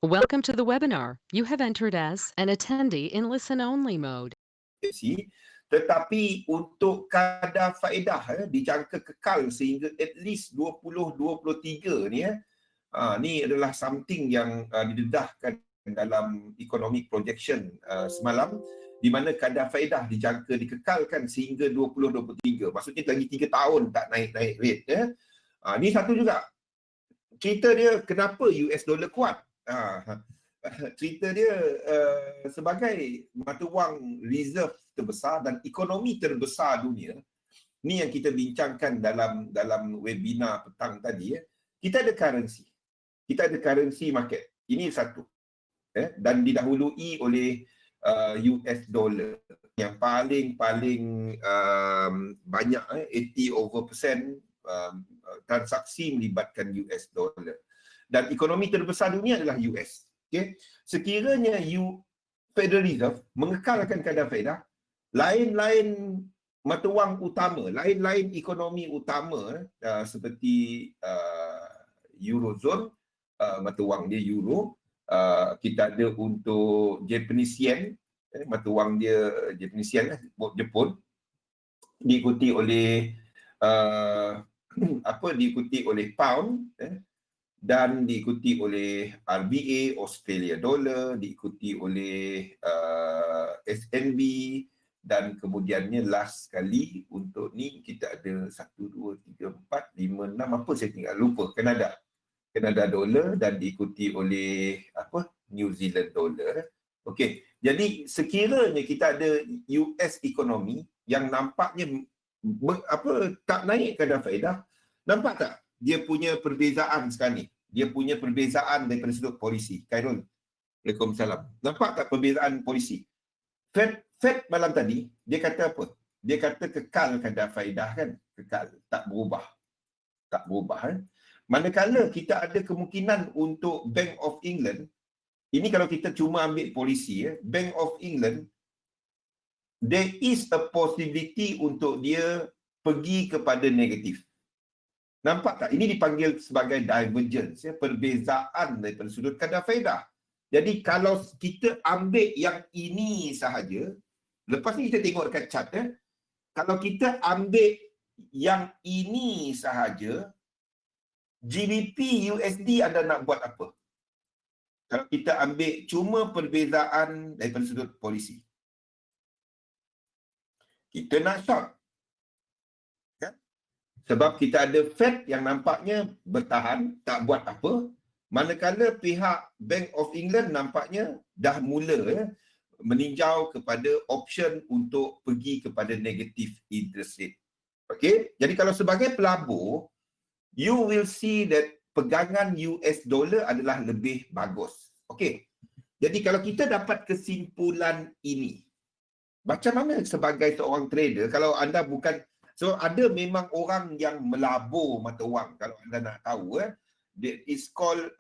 Welcome to the webinar. You have entered as an attendee in listen-only mode. Tetapi untuk kadar faedah dijangka kekal sehingga at least 2023 ni ni adalah something yang didedahkan dalam economic projection semalam, di mana kadar faedah dijangka dikekalkan sehingga 2023. Maksudnya lagi 3 tahun tak naik-naik rate ya. Ni satu juga cerita dia kenapa US dollar kuat. Cerita dia sebagai mata wang reserve terbesar dan ekonomi terbesar dunia. Ni yang kita bincangkan dalam webinar petang tadi ya. Kita ada currency. Kita ada currency market. Ini satu. Dan didahului oleh US dollar yang paling banyak 80% transaksi melibatkan US dollar. Dan ekonomi terbesar dunia adalah US. Okay? Sekiranya Federal Reserve mengekalkan kadar faedah, lain-lain mata wang utama, lain-lain ekonomi utama seperti Eurozone, mata wang dia Euro, kita ada untuk Japanese Yen, mata wang dia Japanese Yen, Jepun, diikuti oleh diikuti oleh Pound, dan diikuti oleh RBA, Australia Dollar, diikuti oleh SNB, dan kemudiannya last sekali untuk ni kita ada 1, 2, 3, 4, 5, 6, apa saya tinggal lupa, Canada Dollar, dan diikuti oleh New Zealand Dollar. Okey, jadi sekiranya kita ada US ekonomi yang nampaknya tak naik kadar faedah, nampak tak dia punya perbezaan sekarang ni? Dia punya perbezaan daripada sudut polisi. Khairul, Waalaikumsalam. Nampak tak perbezaan polisi? Fed malam tadi, dia kata apa? Dia kata kekal kadar faedah kan? Kekal, tak berubah. Tak berubah. Manakala kita ada kemungkinan untuk Bank of England, ini kalau kita cuma ambil polisi, Bank of England, there is a possibility untuk dia pergi kepada negatif. Nampak tak? Ini dipanggil sebagai divergence, perbezaan daripada sudut kadar faedah. Jadi kalau kita ambil yang ini sahaja, lepas ni kita tengok dekat chart, kalau kita ambil yang ini sahaja, GBP USD anda nak buat apa? Kalau kita ambil cuma perbezaan daripada sudut polisi, kita nak short. Sebab kita ada Fed yang nampaknya bertahan, tak buat apa. Manakala pihak Bank of England nampaknya dah mula meninjau kepada option untuk pergi kepada negative interest rate. Okey, jadi kalau sebagai pelabur, you will see that pegangan US dollar adalah lebih bagus. Okey, jadi kalau kita dapat kesimpulan ini, macam mana sebagai seorang trader, kalau anda bukan, so ada memang orang yang melabur mata wang, kalau anda nak tahu, it's called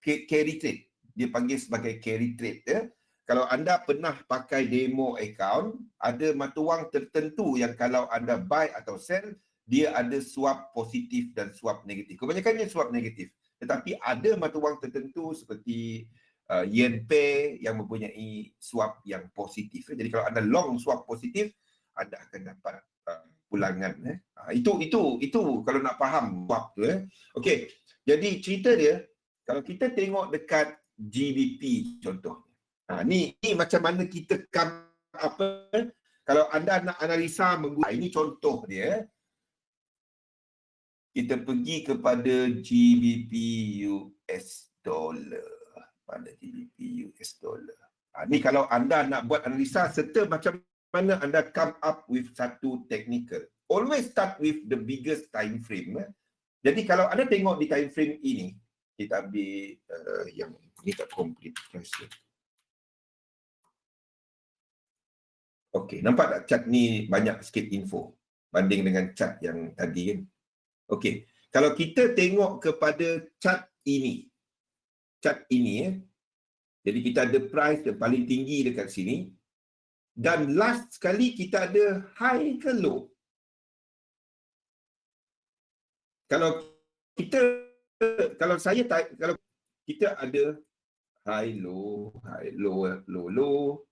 carry trade. Dia panggil sebagai carry trade. Kalau anda pernah pakai demo account, ada mata wang tertentu yang kalau anda buy atau sell, dia ada swap positif dan swap negatif. Kebanyakannya swap negatif. Tetapi ada mata wang tertentu seperti yen pair yang mempunyai swap yang positif. Jadi kalau anda long swap positif, anda akan dapat pulangan. Itu kalau nak faham swap tu. Okey, jadi cerita dia, kalau kita tengok dekat GBP contohnya. Ni macam mana kita kalau anda nak analisa menggunakan, ini contoh dia. Kita pergi kepada GBP US dollar. Pada GBP US dollar. Ni kalau anda nak buat analisa serta macam mana anda come up with satu technical. Always start with the biggest time frame. Jadi kalau anda tengok di time frame ini, kita ambil yang ini tak complete. Okey, nampak tak chart ni banyak sikit info banding dengan chart yang tadi kan. Okey, kalau kita tengok kepada chart ini. Jadi kita ada price yang paling tinggi dekat sini. Dan last sekali kita ada high ke low. Kalau kita kalau kita ada high low, low low,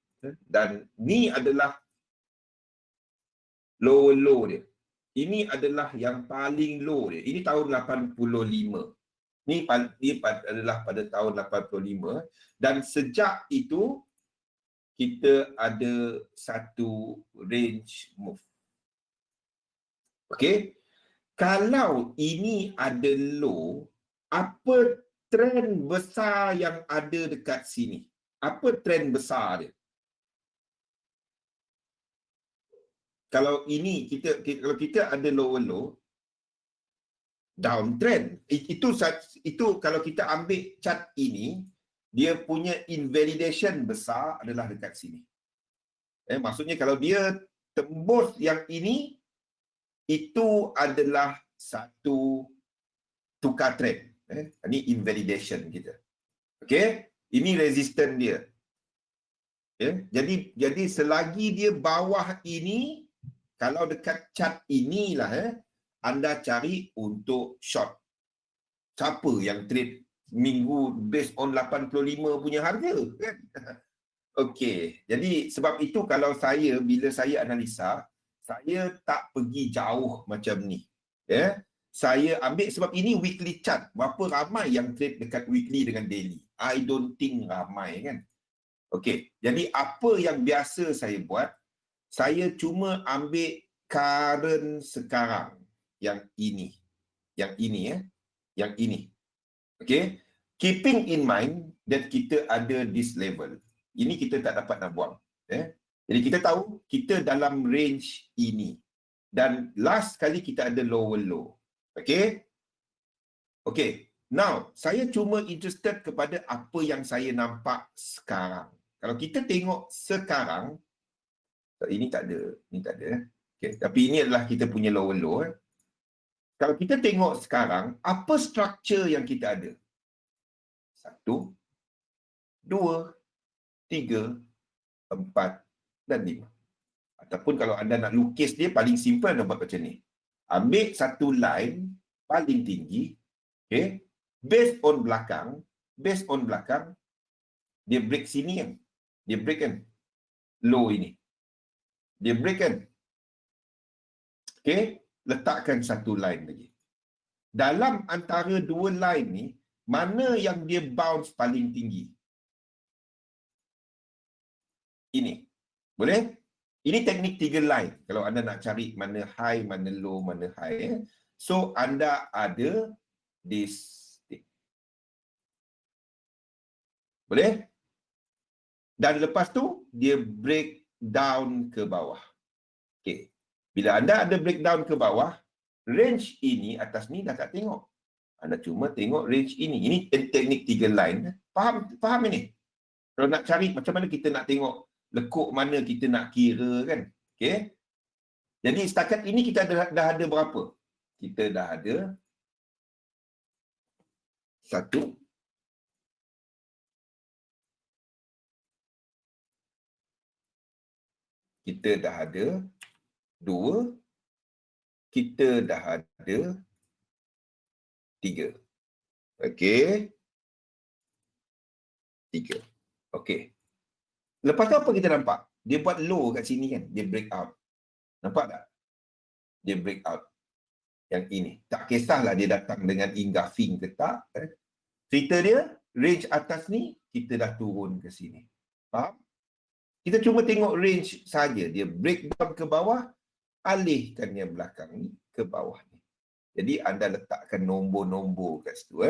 dan ni adalah low dia. Ini adalah yang paling low dia. Ini tahun 85. Ni adalah pada tahun 85 dan sejak itu kita ada satu range move. Okey. Kalau ini ada low, apa trend besar yang ada dekat sini? Apa trend besar dia? Kalau ini kalau kita ada lower low, downtrend. Itu kalau kita ambil chart ini, dia punya invalidation besar adalah dekat sini. Maksudnya kalau dia tembus yang ini, itu adalah satu tukar trend. Ini invalidation kita. Okey, ini resistance dia. Jadi selagi dia bawah ini, kalau dekat chart inilah anda cari untuk short. Siapa yang trade minggu based on 85 punya harga kan? Okey, jadi sebab itu kalau bila saya analisa, saya tak pergi jauh macam ni. Saya ambil sebab ini weekly chart. Berapa ramai yang trade dekat weekly dengan daily? I don't think ramai kan. Okey, jadi apa yang biasa saya buat, saya cuma ambil current sekarang. Yang ini. Okey, keeping in mind that kita ada this level. Ini kita tak dapat nak buang. Jadi kita tahu kita dalam range ini. Dan last kali kita ada lower low. Okey. Now, saya cuma interested kepada apa yang saya nampak sekarang. Kalau kita tengok sekarang, ini tak ada. Okay. Tapi ini adalah kita punya lower low. Kalau kita tengok sekarang, apa structure yang kita ada? 1, 2, 3, 4 dan 5. Ataupun kalau anda nak lukis dia, paling simple anda buat macam ni. Ambil satu line paling tinggi, okay? Based on belakang, dia break sini kan? Dia break kan? Low ini. Dia break kan? Okay? Letakkan satu line lagi. Dalam antara dua line ni, mana yang dia bounce paling tinggi? Ini. Boleh? Ini teknik 3 line. Kalau anda nak cari mana high, mana low, mana high. So, anda ada this. Boleh? Dan lepas tu, dia break down ke bawah. Okay. Bila anda ada breakdown ke bawah, range ini atas ni dah tak tengok. Anda cuma tengok range ini. Ini teknik 3 line. Faham ini? Kalau nak cari macam mana kita nak tengok lekuk mana kita nak kira kan. Okay. Jadi setakat ini kita dah ada berapa? Kita dah ada 1, 2, kita dah ada 3. Okey. 3. Okey. Lepas tu apa kita nampak? Dia buat low kat sini kan? Dia break out. Nampak tak? Dia break out. Yang ini. Tak kisahlah dia datang dengan engulfing ke tak. Cerita dia, range atas ni, kita dah turun ke sini. Faham? Kita cuma tengok range saja. Dia breakdown ke bawah, alihkan yang belakang ni ke bawah ni. Jadi anda letakkan nombor-nombor kat situ.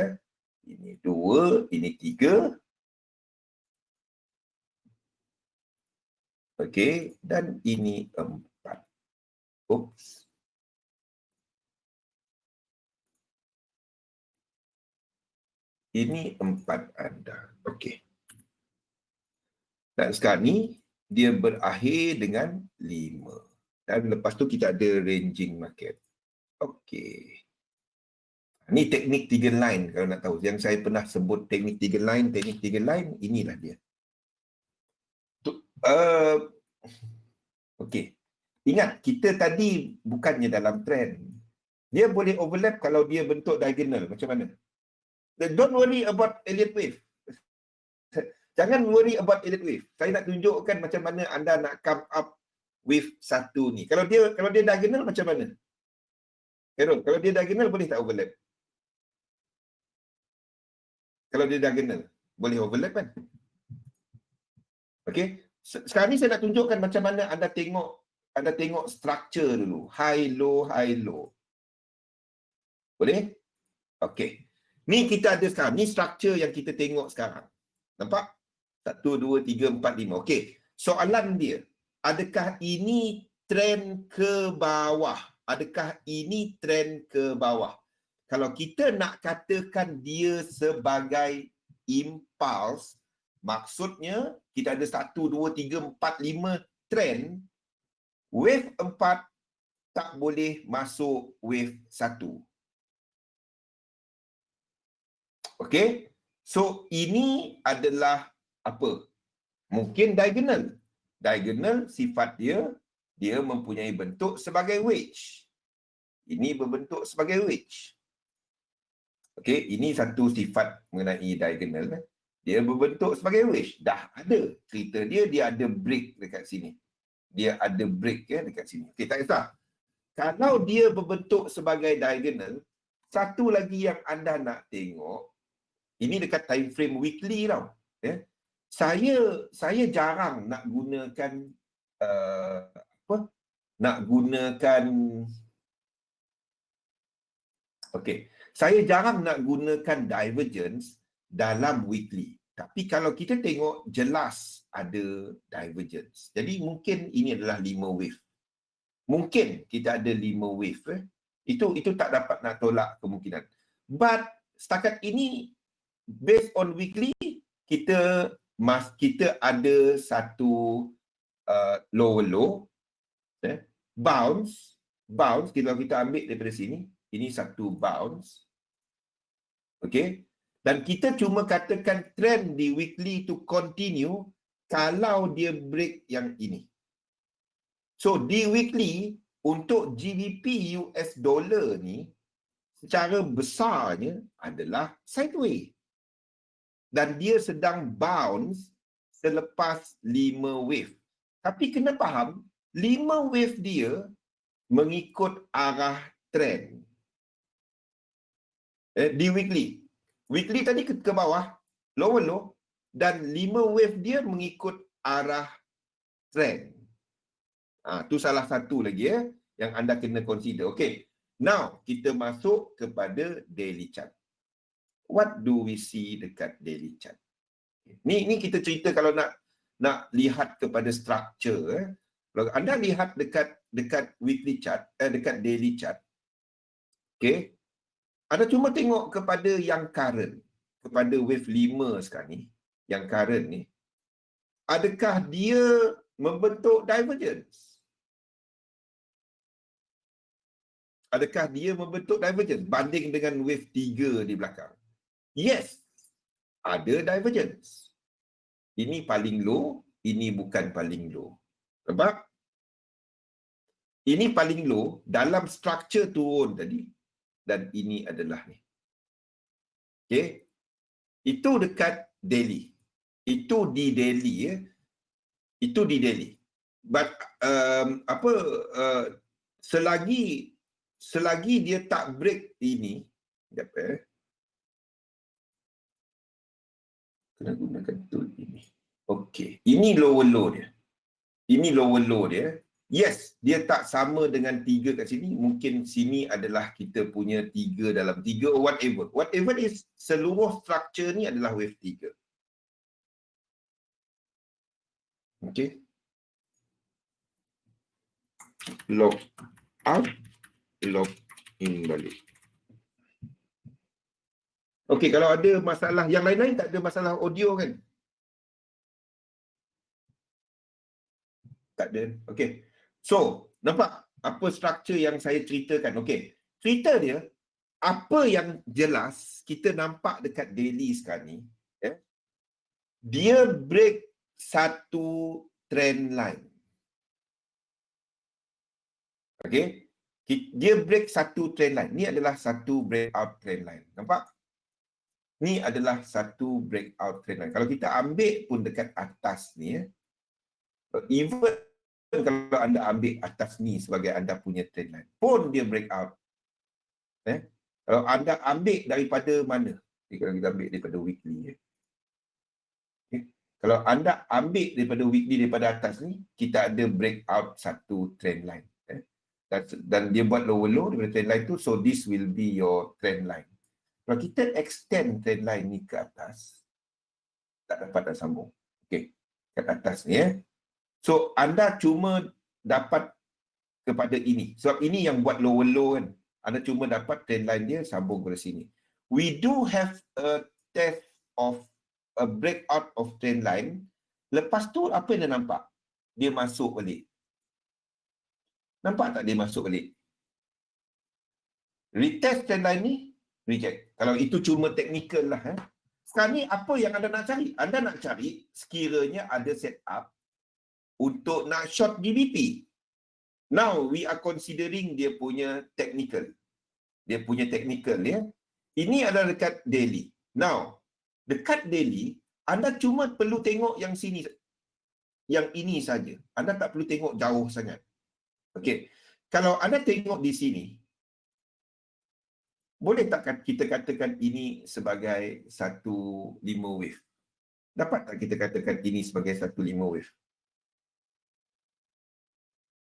Ini 2, ini 3. Okey, dan ini 4. Oops. Ini 4 anda. Okey. Dan sekarang ni, dia berakhir dengan 5. Dan lepas tu kita ada ranging market. Okey. Ini teknik 3 line kalau nak tahu. Yang saya pernah sebut teknik 3 line, inilah dia. Okey. Ingat, kita tadi bukannya dalam trend. Dia boleh overlap kalau dia bentuk diagonal. Macam mana? Don't worry about Elliott wave. Jangan worry about Elliott wave. Saya nak tunjukkan macam mana anda nak come up with satu ni. Kalau dia diagonal macam mana? Errol, kalau dia diagonal boleh tak overlap? Kalau dia diagonal, boleh overlap kan? Okey. Sekarang ni saya nak tunjukkan macam mana anda tengok structure dulu. High, low, high, low. Boleh? Okey. Ni kita ada sekarang. Ni structure yang kita tengok sekarang. Nampak? 1, 2, 3, 4, 5. Okey. Soalan dia, adakah ini trend ke bawah? Adakah ini trend ke bawah? Kalau kita nak katakan dia sebagai impuls, maksudnya kita ada 1, 2, 3, 4, 5 trend. Wave 4 tak boleh masuk wave 1. Okey? So, ini adalah apa? Mungkin diagonal. Diagonal sifat dia mempunyai bentuk sebagai wedge. Ini berbentuk sebagai wedge. Okey, ini satu sifat mengenai diagonal. Dia berbentuk sebagai wedge. Dah ada cerita dia ada break dekat sini. Dia ada break dekat sini. Okey, tak kisah. Kalau dia berbentuk sebagai diagonal, satu lagi yang anda nak tengok, ini dekat time frame weekly tau. Saya jarang nak gunakan saya jarang nak gunakan divergence dalam weekly. Tapi kalau kita tengok, jelas ada divergence. Jadi mungkin ini adalah 5 wave. Mungkin kita ada 5 wave. Itu tak dapat nak tolak kemungkinan. But setakat ini, based on weekly, kita ada satu lower low, bounce, kalau kita ambil daripada sini, ini satu bounce. Okey, dan kita cuma katakan trend di weekly to continue kalau dia break yang ini. So di weekly untuk GBP US dollar ni secara besarnya adalah sideways. Dan dia sedang bounce selepas 5 wave. Tapi kena faham, 5 wave dia mengikut arah trend. Di weekly. Weekly tadi ke bawah, lower low, dan 5 wave dia mengikut arah trend. Itu salah satu lagi yang anda kena consider. Okay, now kita masuk kepada daily chart. What do we see dekat daily chart? Ni kita cerita kalau nak lihat kepada structure. Kalau anda lihat dekat weekly chart, dekat daily chart, okay, anda cuma tengok kepada yang current, kepada wave 5 sekarang ni, yang current ni, adakah dia membentuk divergence? Adakah dia membentuk divergence banding dengan wave 3 di belakang? Yes, ada divergence. Ini paling low, ini bukan paling low. Nampak? Ini paling low dalam structure turun tadi. Dan ini adalah ni. Okay? Itu dekat daily. Itu di daily. Itu di daily. But selagi dia tak break ini, kena gunakan tool ini. Okey, ini lower low dia. Ini lower low dia. Yes, dia tak sama dengan 3 kat sini. Mungkin sini adalah kita punya 3 dalam 3 or whatever. Whatever is, seluruh structure ni adalah wave 3. Okey. Log out, log in balik. Okey, kalau ada masalah yang lain-lain, tak ada masalah audio kan? Tak ada. Okey. So, nampak apa struktur yang saya ceritakan? Okey. Cerita dia, apa yang jelas kita nampak dekat daily sekarang ni, dia break satu trend line. Okey. Dia break satu trend line. Ni adalah satu breakout trend line. Nampak? Ni adalah satu breakout trend line. Kalau kita ambil pun dekat atas ni, even kalau anda ambil atas ni sebagai anda punya trend line, pun dia breakout. Kalau anda ambil daripada mana? Kalau kita ambil daripada weekly. Kalau anda ambil daripada weekly, daripada atas ni, kita ada breakout satu trend line. Dan dia buat lower low daripada trend line tu, so this will be your trend line. Kalau kita extend trend line ni ke atas, tak dapat nak sambung. Okey, kat atas ni So, anda cuma dapat kepada ini. Sebab ini yang buat lower low kan. Anda cuma dapat trend line dia sambung ke sini. We do have a test of a breakout of trend line. Lepas tu apa yang anda nampak? Dia masuk balik. Nampak tak dia masuk balik? Retest trend line ni, reject. Kalau itu cuma technical lah. Sekarang ni apa yang anda nak cari? Anda nak cari sekiranya ada setup untuk nak short GBP. Now, we are considering dia punya technical. Dia punya technical, ya. Ini adalah dekat daily. Now, dekat daily, anda cuma perlu tengok yang sini. Yang ini saja. Anda tak perlu tengok jauh sangat. Okey. Kalau anda tengok di sini, boleh tak kita katakan ini sebagai satu 5 wave? Dapat tak kita katakan ini sebagai satu 5 wave?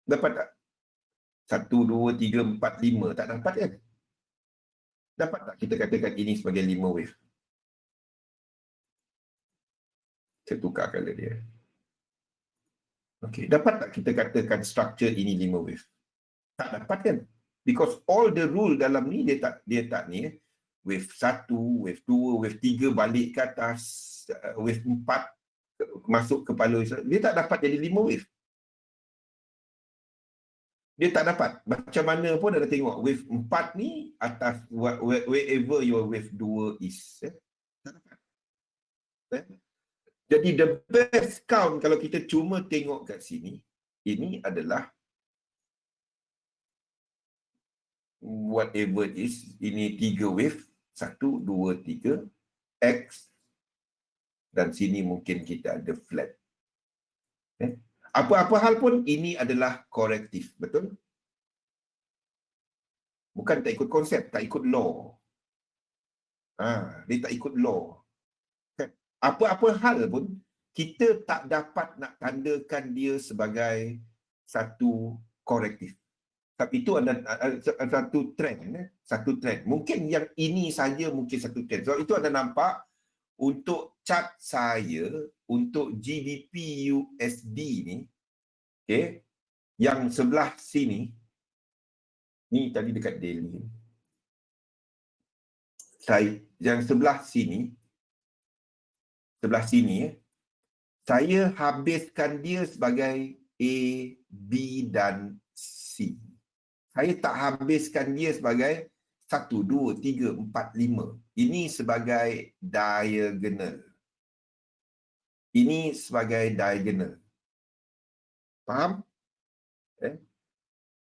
Dapat tak? 1, 2, 3, 4, 5. Tak dapat kan? Dapat tak kita katakan ini sebagai 5 wave? Saya tukar color dia. Okey, dapat tak kita katakan structure ini 5 wave? Tak dapat kan? Because all the rule dalam ni dia tak ni. Wave 1, wave 2, wave 3 balik ke atas, wave 4 masuk kepala. Dia tak dapat jadi 5 wave. Dia tak dapat. Macam mana pun ada tengok wave 4 ni atas wherever your wave 2 is. Tak dapat. Jadi the best count kalau kita cuma tengok kat sini, ini adalah whatever it is, ini 3 wave, 1, 2, 3, X, dan sini mungkin kita ada flat. Apa-apa hal pun ini adalah korektif, betul? Bukan tak ikut konsep, tak ikut law. Dia tak ikut law. Apa-apa hal pun, kita tak dapat nak tandakan dia sebagai satu korektif. Tapi itu ada satu trend. Satu trend. Mungkin yang ini saja mungkin satu trend. Sebab itu anda nampak untuk chart saya, untuk GBP USD ni, okay, yang sebelah sini, ni tadi dekat daily. Yang sebelah sini, saya habiskan dia sebagai A, B dan C. Saya tak habiskan dia sebagai 1, 2, 3, 4, 5. Ini sebagai diagonal. Ini sebagai diagonal. Faham?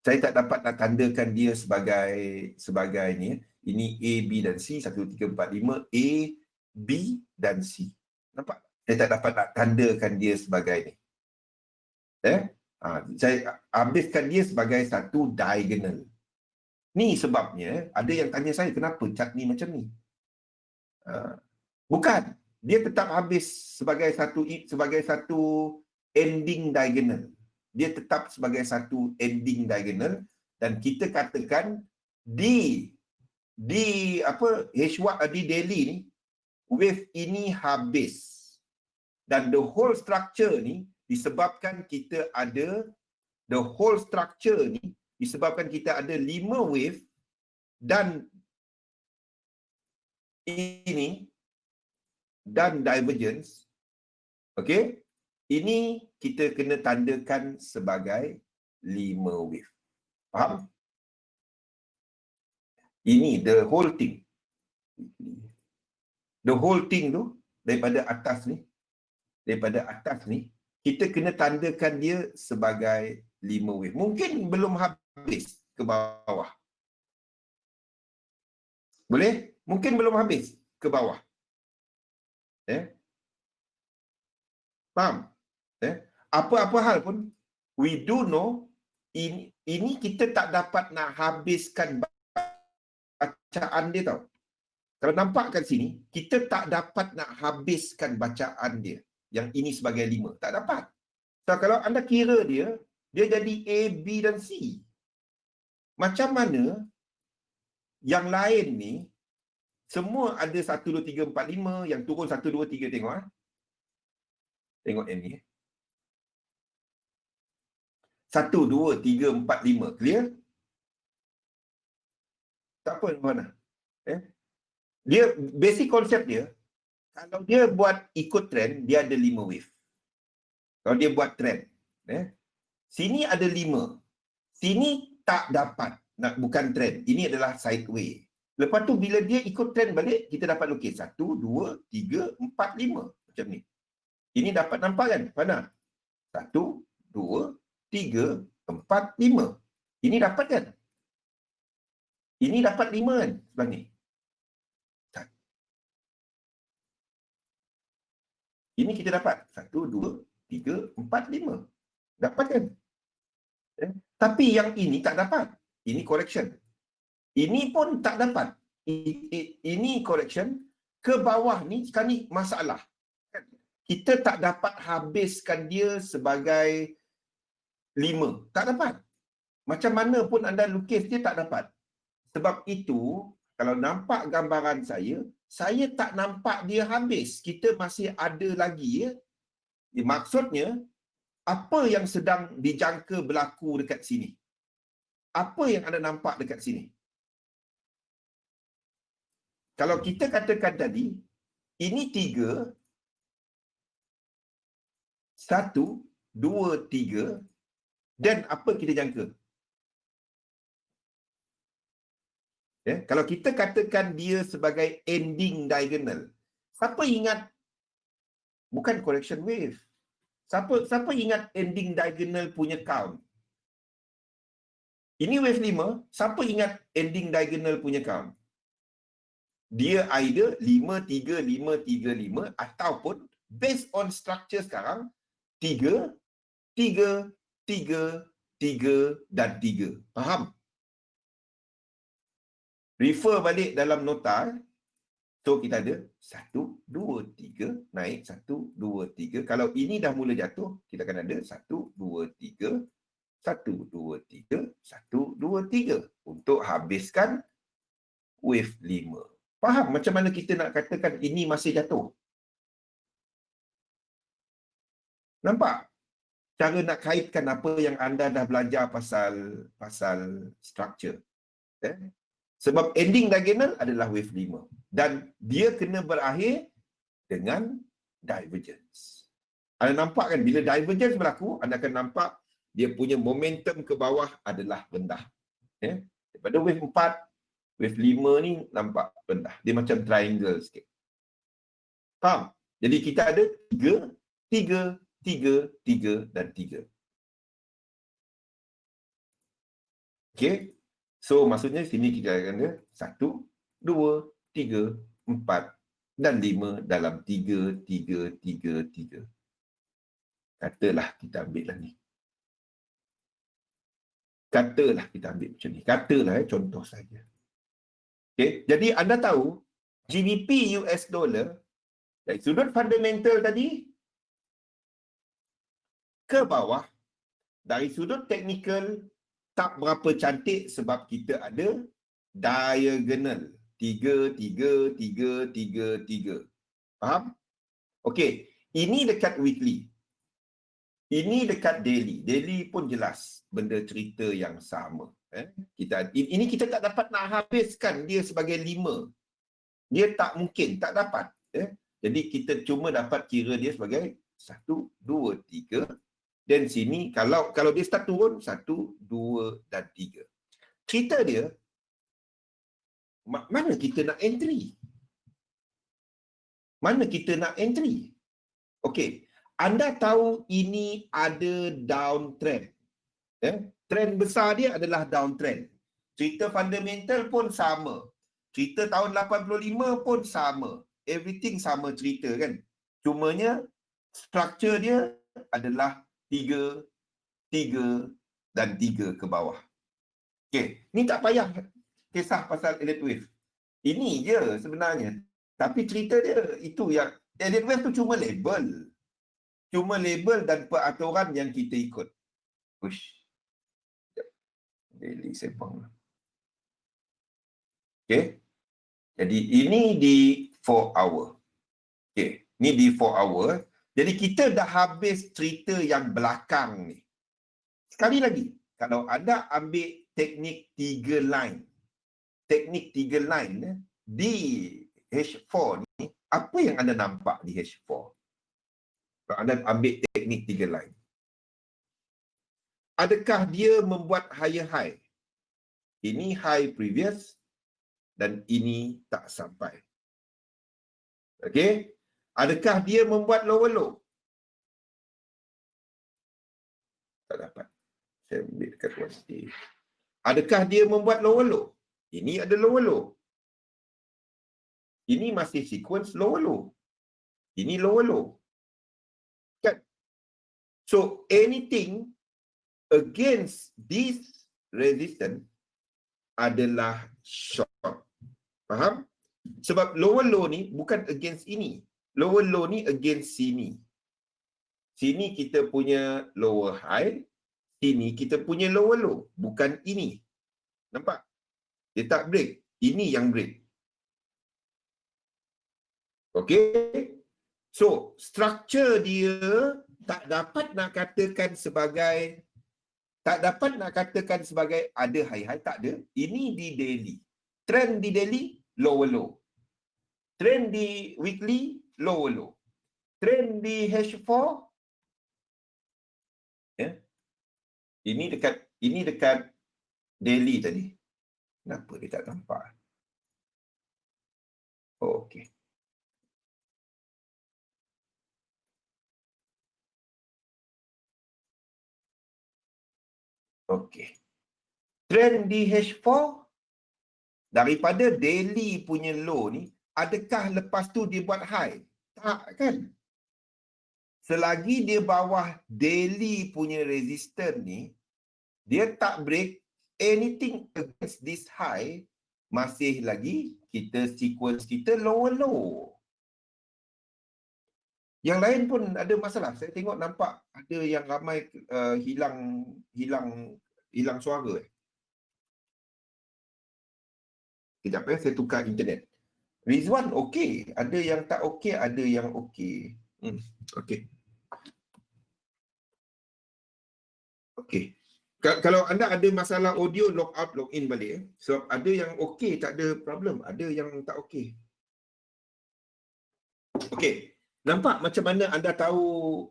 Saya tak dapat nak tandakan dia sebagai ni. Ini A, B dan C. 1, 3, 4, 5. A, B dan C. Nampak? Saya tak dapat nak tandakan dia sebagai ni. Saya habiskan dia sebagai satu diagonal. Ni sebabnya ada yang tanya saya kenapa chart ni macam ni. Bukan. Dia tetap habis sebagai satu ending diagonal. Dia tetap sebagai satu ending diagonal dan kita katakan di daily ni wave ini habis. Dan the whole structure ni disebabkan kita ada 5 wave dan ini dan divergence. Okey, ini kita kena tandakan sebagai 5 wave. Faham? Ini the whole thing. The whole thing tu daripada atas ni kita kena tandakan dia sebagai 5 wave. Mungkin belum habis ke bawah. Boleh? Mungkin belum habis ke bawah. Faham? Apa-apa hal pun, we do know, ini kita tak dapat nak habiskan bacaan dia tau. Kalau nampak kat sini, kita tak dapat nak habiskan bacaan dia. Yang ini sebagai 5. Tak dapat. So, kalau anda kira dia jadi A, B dan C. Macam mana yang lain ni, semua ada 1, 2, 3, 4, 5, yang turun 1, 2, 3, tengok. Tengok yang ni. 1, 2, 3, 4, 5. Clear? Tak apa mana. Dia, basic konsep dia, kalau dia buat ikut trend, dia ada 5 wave. Kalau dia buat trend. Sini ada 5. Sini tak dapat. Bukan trend. Ini adalah sideway. Lepas tu bila dia ikut trend balik, kita dapat lukis 1, 2, 3, 4, 5. Macam ni. Ini dapat nampak kan? Mana? 1, 2, 3, 4, 5. Ini dapat kan? Ini dapat 5 kan? Sebelah ni. Ini kita dapat 1, 2, 3, 4, 5. Dapat kan? Tapi yang ini tak dapat. Ini correction. Ini pun tak dapat. Ini correction. Ke bawah ni, sekarang ni masalah. Kita tak dapat habiskan dia sebagai 5. Tak dapat. Macam mana pun anda lukis dia tak dapat. Sebab itu, kalau nampak gambaran saya tak nampak dia habis. Kita masih ada lagi. Maksudnya, apa yang sedang dijangka berlaku dekat sini? Apa yang anda nampak dekat sini? Kalau kita katakan tadi, ini 3, 1, 2, 3, dan apa kita jangka? Kalau kita katakan dia sebagai ending diagonal, siapa ingat bukan correction wave? Siapa ingat ending diagonal punya count? Ini wave 5, siapa ingat ending diagonal punya count? Dia either 5, 3, 5, 3, 5 ataupun based on structure sekarang 3, 3, 3, 3 dan 3. Faham? Refer balik dalam nota. So kita ada 1, 2, 3, naik 1, 2, 3. Kalau ini dah mula jatuh, kita akan ada 1, 2, 3, 1, 2, 3, 1, 2, 3 untuk habiskan wave 5. Faham macam mana kita nak katakan ini masih jatuh? Nampak? Cara nak kaitkan apa yang anda dah belajar pasal structure. Sebab ending diagonal adalah wave 5. Dan dia kena berakhir dengan divergence. Anda nampak kan, bila divergence berlaku, anda akan nampak dia punya momentum ke bawah adalah rendah. Daripada wave 4, wave 5 ni nampak rendah. Dia macam triangle sikit. Faham? Jadi kita ada 3, 3, 3, 3 dan 3. Okey? So, maksudnya sini kita akan ada 1, 2, 3, 4 dan 5 dalam 3, 3, 3, 3. Katalah kita ambil lah ni. Katalah kita ambil macam ni. Katalah contoh saja. Okay? Jadi anda tahu GBP US dollar dari sudut fundamental tadi ke bawah, dari sudut technical tak berapa cantik sebab kita ada diagonal 3, 3, 3, 3, 3. Faham? Okey, ini dekat weekly. Ini dekat daily. Daily pun jelas benda cerita yang sama. Ini kita tak dapat nak habiskan dia sebagai 5. Dia tak mungkin, tak dapat. Jadi kita cuma dapat kira dia sebagai 1, 2, 3. Dan sini kalau dia start turun 1, 2 dan 3. Cerita dia mana kita nak entry? Mana kita nak entry? Okey, anda tahu ini ada downtrend. Trend besar dia adalah downtrend. Cerita fundamental pun sama. Cerita tahun 85 pun sama. everything sama cerita kan. Cumanya structure dia adalah 3, 3 dan 3 ke bawah. Okey, ni tak payah kisah pasal elite wave. Ini je sebenarnya. Tapi cerita dia itu yang elite wave tu cuma label. Cuma label dan peraturan yang kita ikut. Ush. Daily sembang. Okey. Jadi ini di 4 hour. Okey, ni di 4 hour. Jadi kita dah habis cerita yang belakang ni. Sekali lagi, kalau anda ambil teknik 3 line, teknik 3 line di H4 ni, apa yang anda nampak di H4? Kalau anda ambil teknik 3 line. Adakah dia membuat higher high? Ini high previous dan ini tak sampai. Okey? Adakah dia membuat lower low? Tak dapat. Saya ambil dekat quantity. Adakah dia membuat lower low? Ini ada lower low. Ini masih sequence lower low. Ini lower low. Kan? So, anything against this resistance adalah short. Faham? Sebab lower low ni bukan against ini. Lower low ni against sini. Sini kita punya lower high. Sini kita punya lower low. Bukan ini. Nampak? Dia tak break. Ini yang break. Okey? So, structure dia tak dapat nak katakan sebagai ada high-high, tak ada. Ini di daily. Trend di daily, lower low. Trend di weekly, lower low. Trend di H4, ya. Ini dekat daily tadi. Kenapa dia tak nampak? Oh, okey. Okey. Trend di H4 daripada daily punya low ni, adakah lepas tu dia buat high? Tak kan? Selagi dia bawah daily punya resistance ni, dia tak break anything against this high, masih lagi kita sequence kita lower low. Yang lain pun ada masalah. Saya tengok nampak ada yang ramai hilang suara. Kejap saya tukar internet. Rizwan okey, ada yang tak okey, ada yang okey. Okey. Okey. Kalau anda ada masalah audio, log out, log in balik. Sebab ada yang okey, tak ada problem. Ada yang tak okey. Okey. Nampak macam mana anda tahu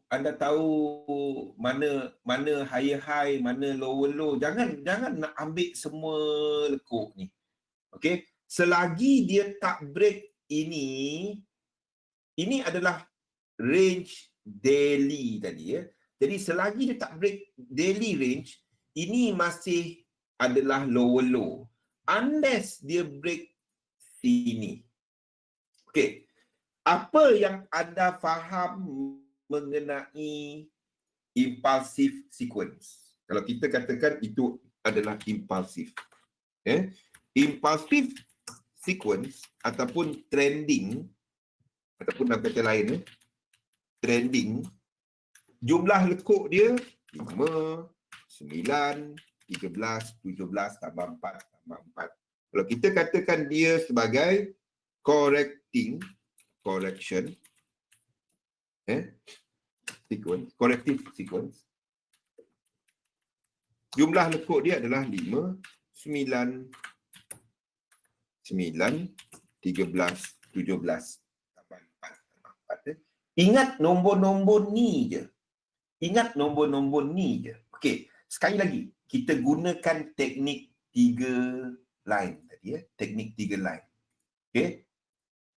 mana higher high, mana lower low. Jangan nak ambil semua lekuk ni. Okey. Selagi dia tak break ini adalah range daily tadi ya. Jadi selagi dia tak break daily range, ini masih adalah lower low. Unless dia break sini. Okey. Apa yang anda faham mengenai impulsive sequence? Kalau kita katakan itu adalah impulsive. Impulsive sequence ataupun trending, ataupun dalam kata lain, trending, jumlah lekuk dia 5, 9, 13, 17, tambah 4, tambah 4. Kalau kita katakan dia sebagai correction sequence, corrective sequence, jumlah lekuk dia adalah 5, 9, 13, 17, tambah 4. Ingat nombor-nombor ni je. Okey, sekali lagi, kita gunakan teknik 3 line tadi ya, teknik 3 line. Okey.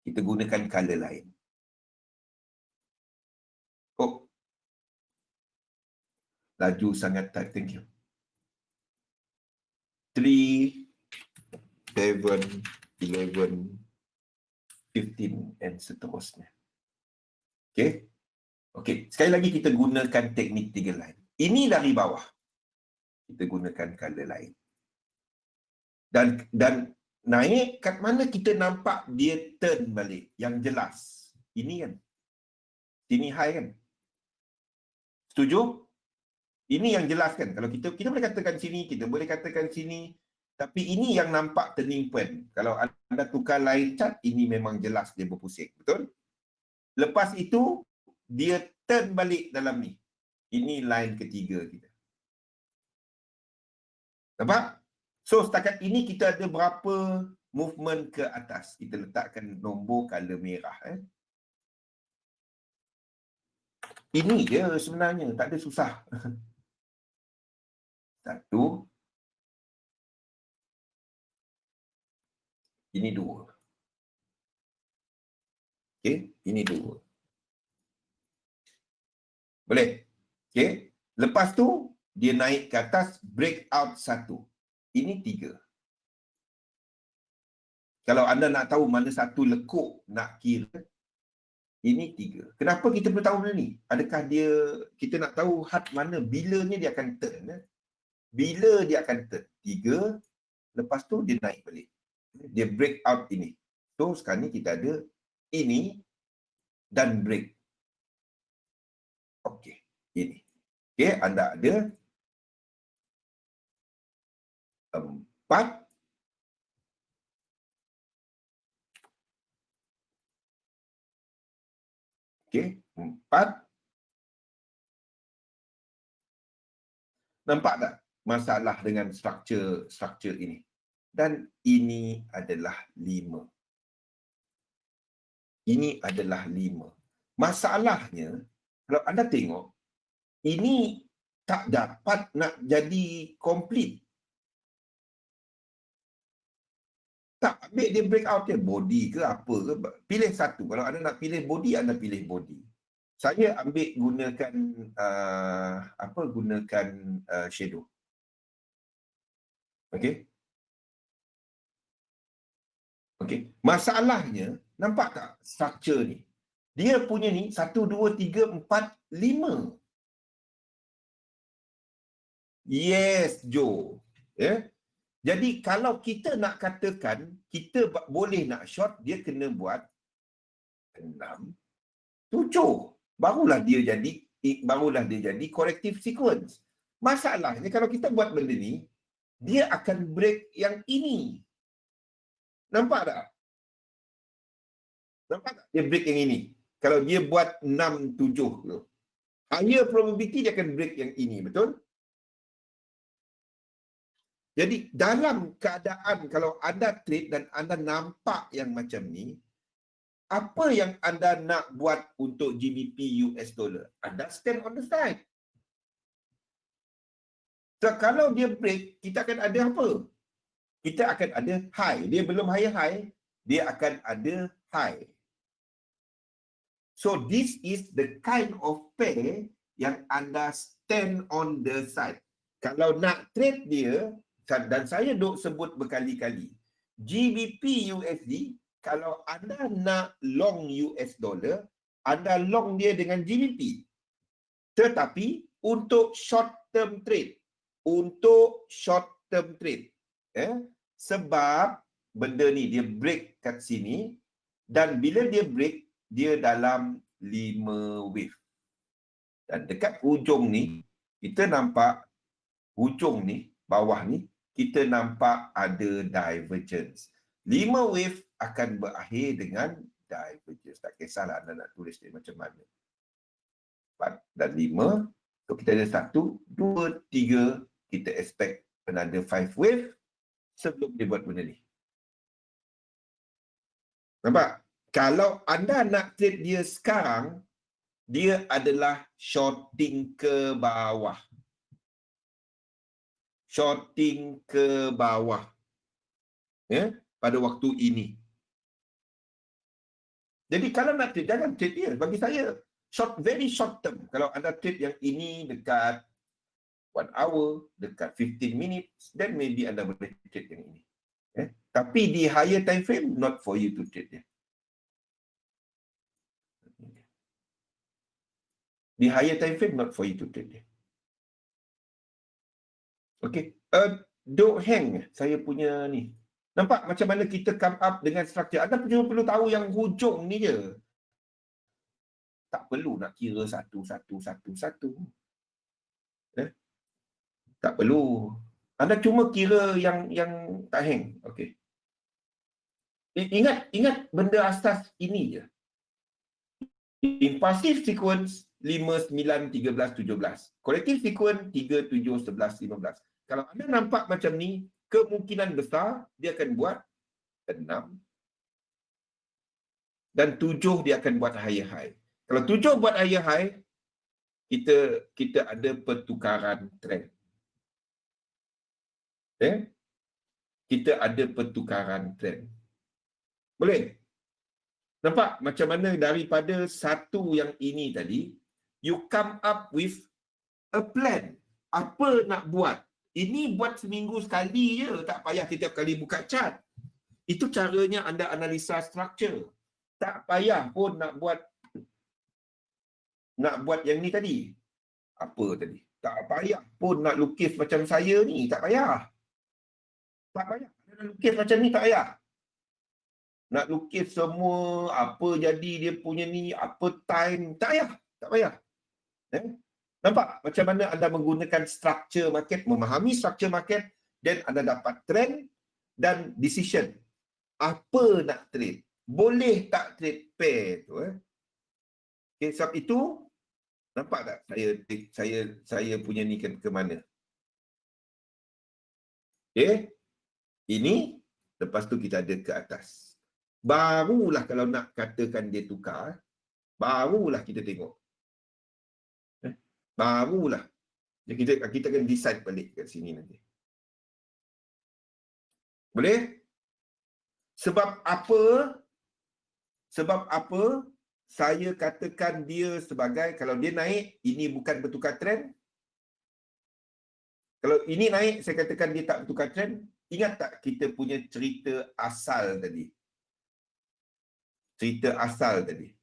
Kita gunakan color lain. Oh. Laju sangat type, thank you. 3, 7, 11, 15 and seterusnya. Okey. Okey, sekali lagi kita gunakan teknik 3 line. Ini dari bawah. Kita gunakan color lain. Dan naik kat mana kita nampak dia turn balik yang jelas. Ini kan. Sini high kan. Setuju? Ini yang jelas kan. Kalau kita boleh katakan sini, kita boleh katakan sini. Tapi ini yang nampak turning point. Kalau anda tukar line chart, ini memang jelas dia berpusing. Betul? Lepas itu, dia turn balik dalam ni. Ini line ketiga kita. Nampak? So, setakat ini kita ada berapa movement ke atas. Kita letakkan nombor color merah. Ini je sebenarnya. Tak ada susah. Satu. Ini dua. Okey, ini dua. Boleh? Okey. Lepas tu, dia naik ke atas, breakout satu. Ini tiga. Kalau anda nak tahu mana satu lekuk nak kira, ini tiga. Kenapa kita perlu tahu benda ni? Adakah kita nak tahu had mana, bilanya dia akan turn. Bila dia akan turn? Tiga. Lepas tu, dia naik balik. Dia breakout ini. So, sekarang ni kita ada ini dan break. Okey, ini. Okey, anda ada 4. Okey, 4. Nampak tak masalah dengan struktur ini? Dan ini adalah 5. Ini adalah 5. Masalahnya, kalau anda tengok, ini tak dapat nak jadi complete. Tak, ambil dia breakout dia, body ke apa ke, pilih satu. Kalau anda nak pilih body, anda pilih body. Saya ambil gunakan gunakan shadow. Okey. Okey. Masalahnya, nampak tak struktur ni? Dia punya ni 1 2 3 4 5. Yes, Joe. Ya. Jadi kalau kita nak katakan kita boleh nak short, dia kena buat 6 7. Barulah dia jadi corrective sequence. Masalahnya kalau kita buat benda ni, dia akan break yang ini. Nampak tak? Nampak tak? Dia break yang ini. Kalau dia buat 6 7 tu, higher probability dia akan break yang ini, betul? Jadi dalam keadaan kalau anda trade dan anda nampak yang macam ni, apa yang anda nak buat untuk GBP US dollar? Anda stand on the side. So kalau dia break, kita akan ada apa? Kita akan ada high. Dia belum high, dia akan ada high. So this is the kind of pair yang anda stand on the side. Kalau nak trade dia, dan saya duk sebut berkali-kali, GBP USD, kalau anda nak long US dollar, anda long dia dengan GBP. Tetapi untuk short term trade, sebab benda ni dia break kat sini, dan bila dia break, dia dalam 5 wave. Dan dekat hujung ni, kita nampak hujung ni, bawah ni, kita nampak ada divergence. 5 wave akan berakhir dengan divergence. Tak kisahlah anda nak tulis dia macam mana. 4 dan 5. So kita ada 1, 2, 3. Kita expect another 5 wave sebelum dia buat benda ni. Nampak? Kalau anda nak trade dia sekarang, dia adalah shorting ke bawah. Shorting ke bawah. Ya, pada waktu ini. Jadi kalau nak trade, jangan trade dia. Bagi saya, very short term. Kalau anda trade yang ini dekat 1 hour, dekat 15 minutes, then maybe anda boleh trade yang ini. Tapi di higher time frame, not for you to trade dia. Di higher time frame, not for you to trade dia. Okay. Don't hang saya punya ni. Nampak macam mana kita come up dengan structure. Anda cuma perlu tahu yang hujung ni je. Tak perlu nak kira satu. Tak perlu. Anda cuma kira yang tak hang. Okay. Ingat benda asas ini je. Impulsive sequence 5, 9, 13, 17. Collective sequence 3, 7, 11, 15. Kalau anda nampak macam ni, kemungkinan besar dia akan buat 6 dan 7 dia akan buat higher high. Kalau 7 buat higher high, kita ada pertukaran trend. Okay? Kita ada pertukaran trend. Boleh? Nampak macam mana daripada satu yang ini tadi, you come up with a plan. Apa nak buat? Ini buat seminggu sekali je. Tak payah setiap kali buka chart. Itu caranya anda analisa structure. Tak payah pun nak buat yang ni tadi. Apa tadi? Tak payah pun nak lukis macam saya ni. Tak payah. Tak payah. Nak lukis macam ni tak payah. Nak lukis semua, apa jadi dia punya ni, apa time. Tak payah. Tak payah. Nampak macam mana anda menggunakan structure market, memahami structure market, dan anda dapat trend dan decision. Apa nak trade? Boleh tak trade pair tu? Okay, sebab itu, nampak tak saya punya ni ke mana? Okay. Ini, lepas tu kita ada ke atas. Barulah kalau nak katakan dia tukar, barulah kita tengok. Barulah. Kita akan decide balik kat sini nanti. Boleh? Sebab apa saya katakan dia sebagai, kalau dia naik, ini bukan bertukar trend. Kalau ini naik, saya katakan dia tak bertukar trend. Ingat tak kita punya cerita asal tadi? Cerita asal tadi.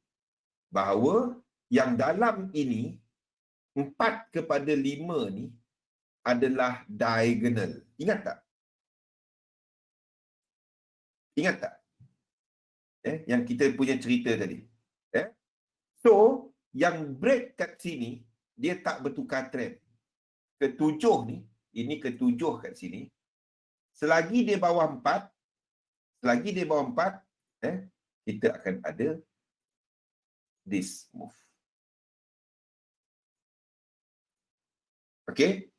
Bahawa yang dalam ini, 4 kepada 5 ni adalah diagonal. Ingat tak? Ingat tak? Yang kita punya cerita tadi. So, yang break kat sini, dia tak bertukar trend. Ketujuh ni, ini ketujuh kat sini. Selagi dia bawah 4, kita akan ada this move. Okey?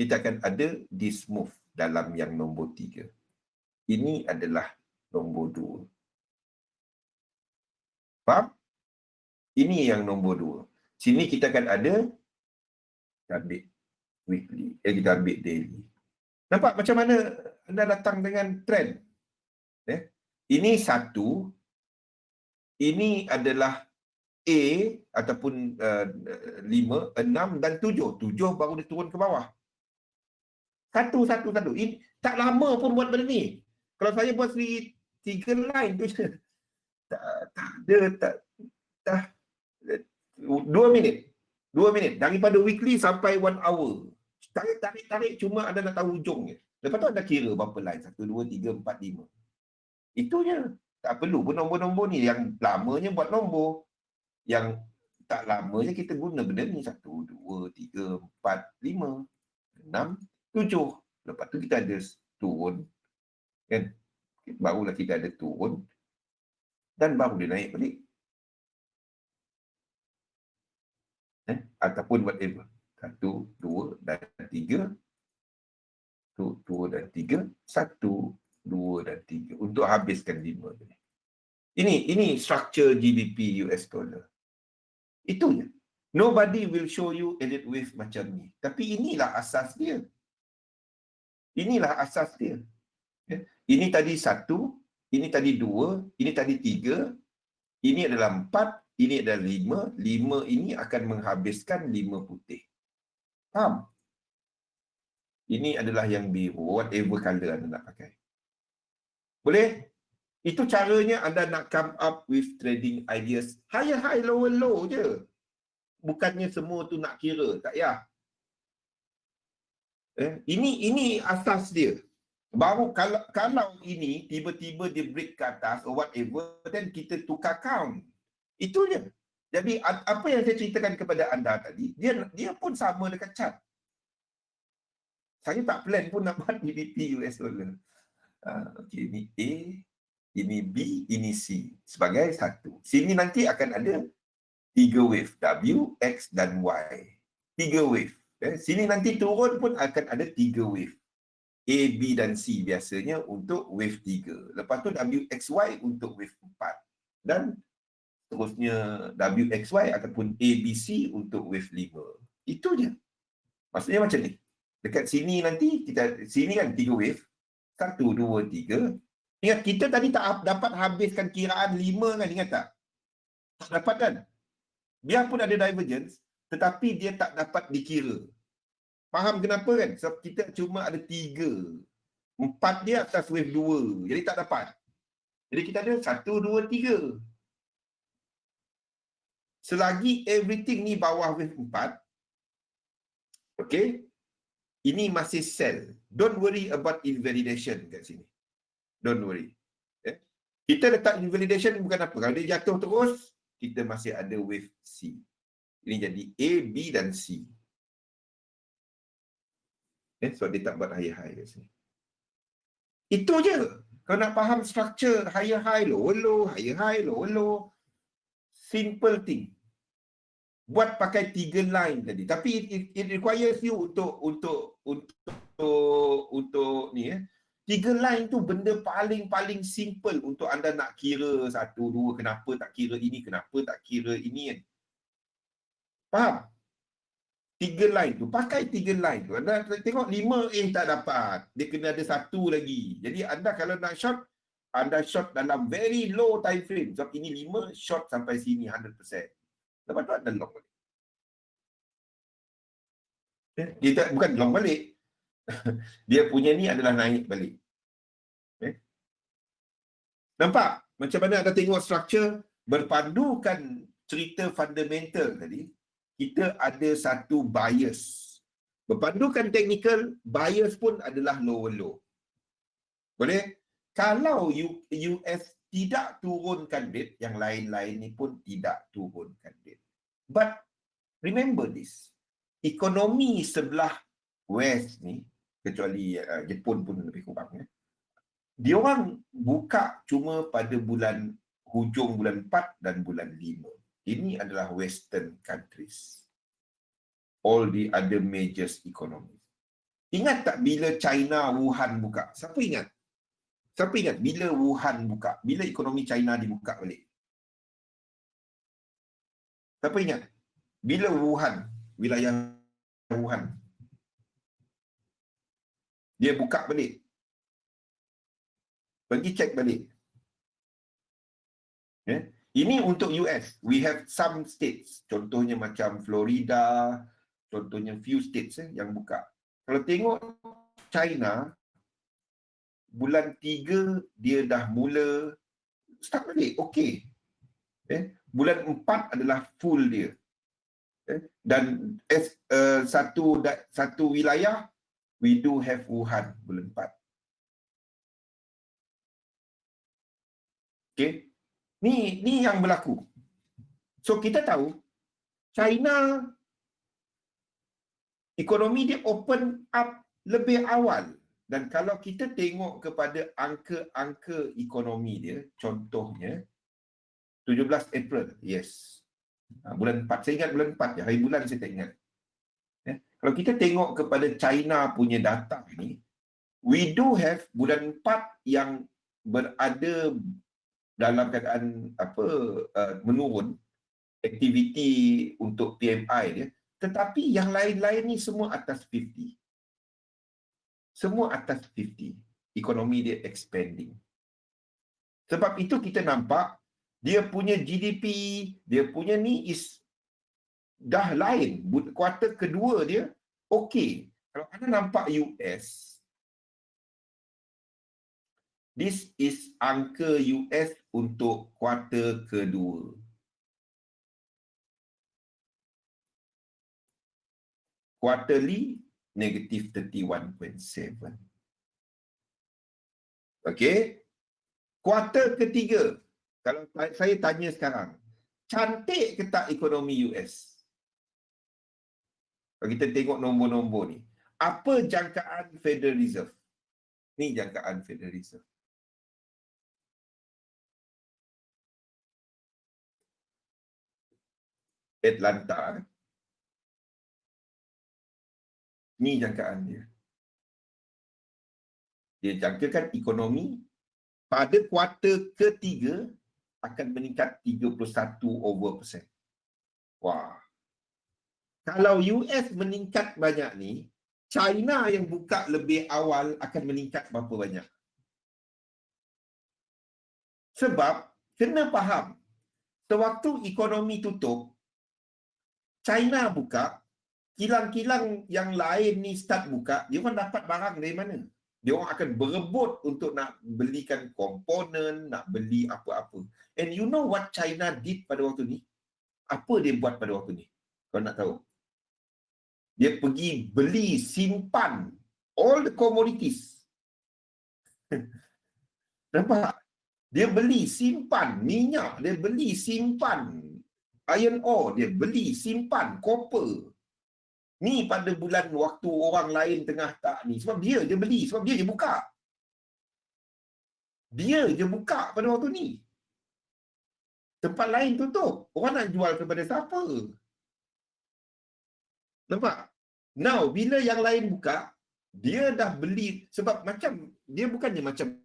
Kita akan ada this move dalam yang nombor 3. Ini adalah nombor 2. Faham? Ini yang nombor 2. Sini kita akan ada, kita ambil weekly, kita ambil daily. Nampak macam mana anda datang dengan trend? Ini 1, ini adalah A ataupun 5, 6 dan 7. 7 baru dia turun ke bawah. Satu. Ini tak lama pun buat benda ni. Kalau saya buat 3 line tu je. Tak 2 minit. 2 minit. Daripada weekly sampai 1 hour. Tarik cuma anda nak tahu hujung je. Lepas tu anda kira berapa line. 1, 2, 3, 4, 5. Itu je. Tak perlu pun nombor-nombor ni. Yang lamanya buat nombor. Yang tak lamanya kita guna benda ni. 1, 2, 3, 4, 5, 6, 7. Lepas tu kita ada turun. Kan? Barulah kita ada turun. Dan baru dia naik balik. Ataupun whatever. 1, 2 dan 3. 2 dan 3. 1, 2 dan 3. Untuk habiskan 5 tadi. Ini structure GBP US dollar. Itu je. Nobody will show you elite wave macam ni. Tapi inilah asas dia. Inilah asas dia. Ini tadi 1, ini tadi 2, ini tadi 3, ini adalah 4, ini adalah 5. 5 ini akan menghabiskan 5 putih. Faham? Ini adalah yang biru, whatever color anda nak pakai. Boleh? Itu caranya anda nak come up with trading ideas. Higher high, lower low je. bukannya semua tu nak kira, tak payah. Ini asas dia. Baru kalau ini tiba-tiba dia break ke atas or whatever, then kita tukar count. Itu je. Jadi apa yang saya ceritakan kepada anda tadi, dia pun sama dekat chart. Saya tak plan pun nak buat GBP US dollar. Okey, ini A, ini B, ini C sebagai satu. Sini nanti akan ada 3 wave, W, X dan Y. 3 wave. Sini nanti turun pun akan ada 3 wave. A, B dan C biasanya untuk wave 3. Lepas tu WXY untuk wave 4. Dan terusnya WXY ataupun ABC untuk wave 5. Itu je. Maksudnya macam ni. Dekat sini nanti, sini kan 3 wave. 1, 2, 3. Ingat, kita tadi tak dapat habiskan kiraan 5 kan, ingat tak? Tak dapat kan? Biarpun ada divergence, tetapi dia tak dapat dikira. Faham kenapa kan? Sebab kita cuma ada 3. 4 dia atas wave 2. Jadi tak dapat. Jadi kita ada 1, 2, 3. Selagi everything ni bawah wave 4, okay, ini masih sell. Don't worry about invalidation kat sini. Don't worry. Kita letak invalidation bukan apa. Kalau dia jatuh terus, kita masih ada wave C. Ini jadi A, B dan C. So dia tak buat higher-high kat sini. Itu je. Kalau nak faham structure higher-high, lower-low, higher-high, lower-low, simple thing. Buat pakai 3 line tadi. Tapi it requires you untuk ni 3 line tu benda paling simple untuk anda nak kira 1, 2, kenapa tak kira ini, kenapa tak kira ini kan. Faham? 3 line tu. Pakai 3 line tu. Anda tengok 5 tak dapat. Dia kena ada 1 lagi. Jadi anda kalau nak short, anda short dalam very low time frame. Sebab ini 5, short sampai sini 100%. Lepas tu anda long balik. Dia bukan long balik. Dia punya ni adalah naik balik. Nampak? Macam mana anda tengok structure berpandukan cerita fundamental tadi, kita ada satu bias. Berpandukan technical, bias pun adalah lower-low. Boleh? Kalau US tidak turunkan rate, yang lain-lain ni pun tidak turunkan rate. But remember this, ekonomi sebelah West ni, kecuali Jepun pun lebih kurang, dia orang buka cuma pada hujung bulan 4 dan bulan 5. Ini adalah Western countries. All the other major economies. Ingat tak bila China, Wuhan buka? Siapa ingat? Siapa ingat bila Wuhan buka? Bila ekonomi China dibuka balik? Siapa ingat? Bila Wuhan, wilayah Wuhan, dia buka balik? Pergi cek balik. Ini untuk US. We have some states. Contohnya macam Florida, contohnya few states yang buka. Kalau tengok China, bulan 3 dia dah mula start balik. Okey. Bulan 4 adalah full dia. Dan satu wilayah, we do have Wuhan bulan 4. Okey. Ni yang berlaku. So kita tahu China ekonomi dia open up lebih awal, dan kalau kita tengok kepada angka-angka ekonomi dia, contohnya 17 April, yes. Bulan 4, saya ingat bulan 4 je, hari bulan saya tak ingat. Kalau kita tengok kepada China punya data ni, we do have bulan 4 yang berada dalam keadaan menurun aktiviti untuk PMI dia, tetapi yang lain-lain ni semua atas 50. Semua atas 50. Ekonomi dia expanding. Sebab itu kita nampak dia punya GDP, dia punya ni dah lain. Kuartal kedua dia okey. Kalau anda nampak US, this is angka US untuk kuartal kedua. quarterly negative 31.7. Okey. Kuartal ketiga, kalau saya tanya sekarang, cantik ke tak ekonomi US? Kalau kita tengok nombor-nombor ni, apa jangkaan Federal Reserve? Ni jangkaan Federal Reserve. Atlanta. Ni jangkaan dia. Dia jangkakan ekonomi pada kuartal ketiga akan meningkat 31%. Wah. Kalau US meningkat banyak ni, China yang buka lebih awal akan meningkat berapa banyak? Sebab kena faham, sewaktu ekonomi tutup, China buka, kilang-kilang yang lain ni start buka, dia orang dapat barang dari mana? Dia orang akan berebut untuk nak belikan komponen, nak beli apa-apa. And you know what China did pada waktu ni? Apa dia buat pada waktu ni? Kau nak tahu? Dia pergi beli, simpan all the commodities. Nampak? Dia beli, simpan minyak, dia beli, simpan iron ore, dia beli, simpan copper. Ni pada bulan waktu orang lain tengah tak ni. Sebab dia je beli, sebab dia je buka. Dia je buka pada waktu ni. Tempat lain tutup. Orang nak jual kepada siapa? Nampak? Now, bila yang lain buka, dia dah beli. Sebab macam, dia bukannya macam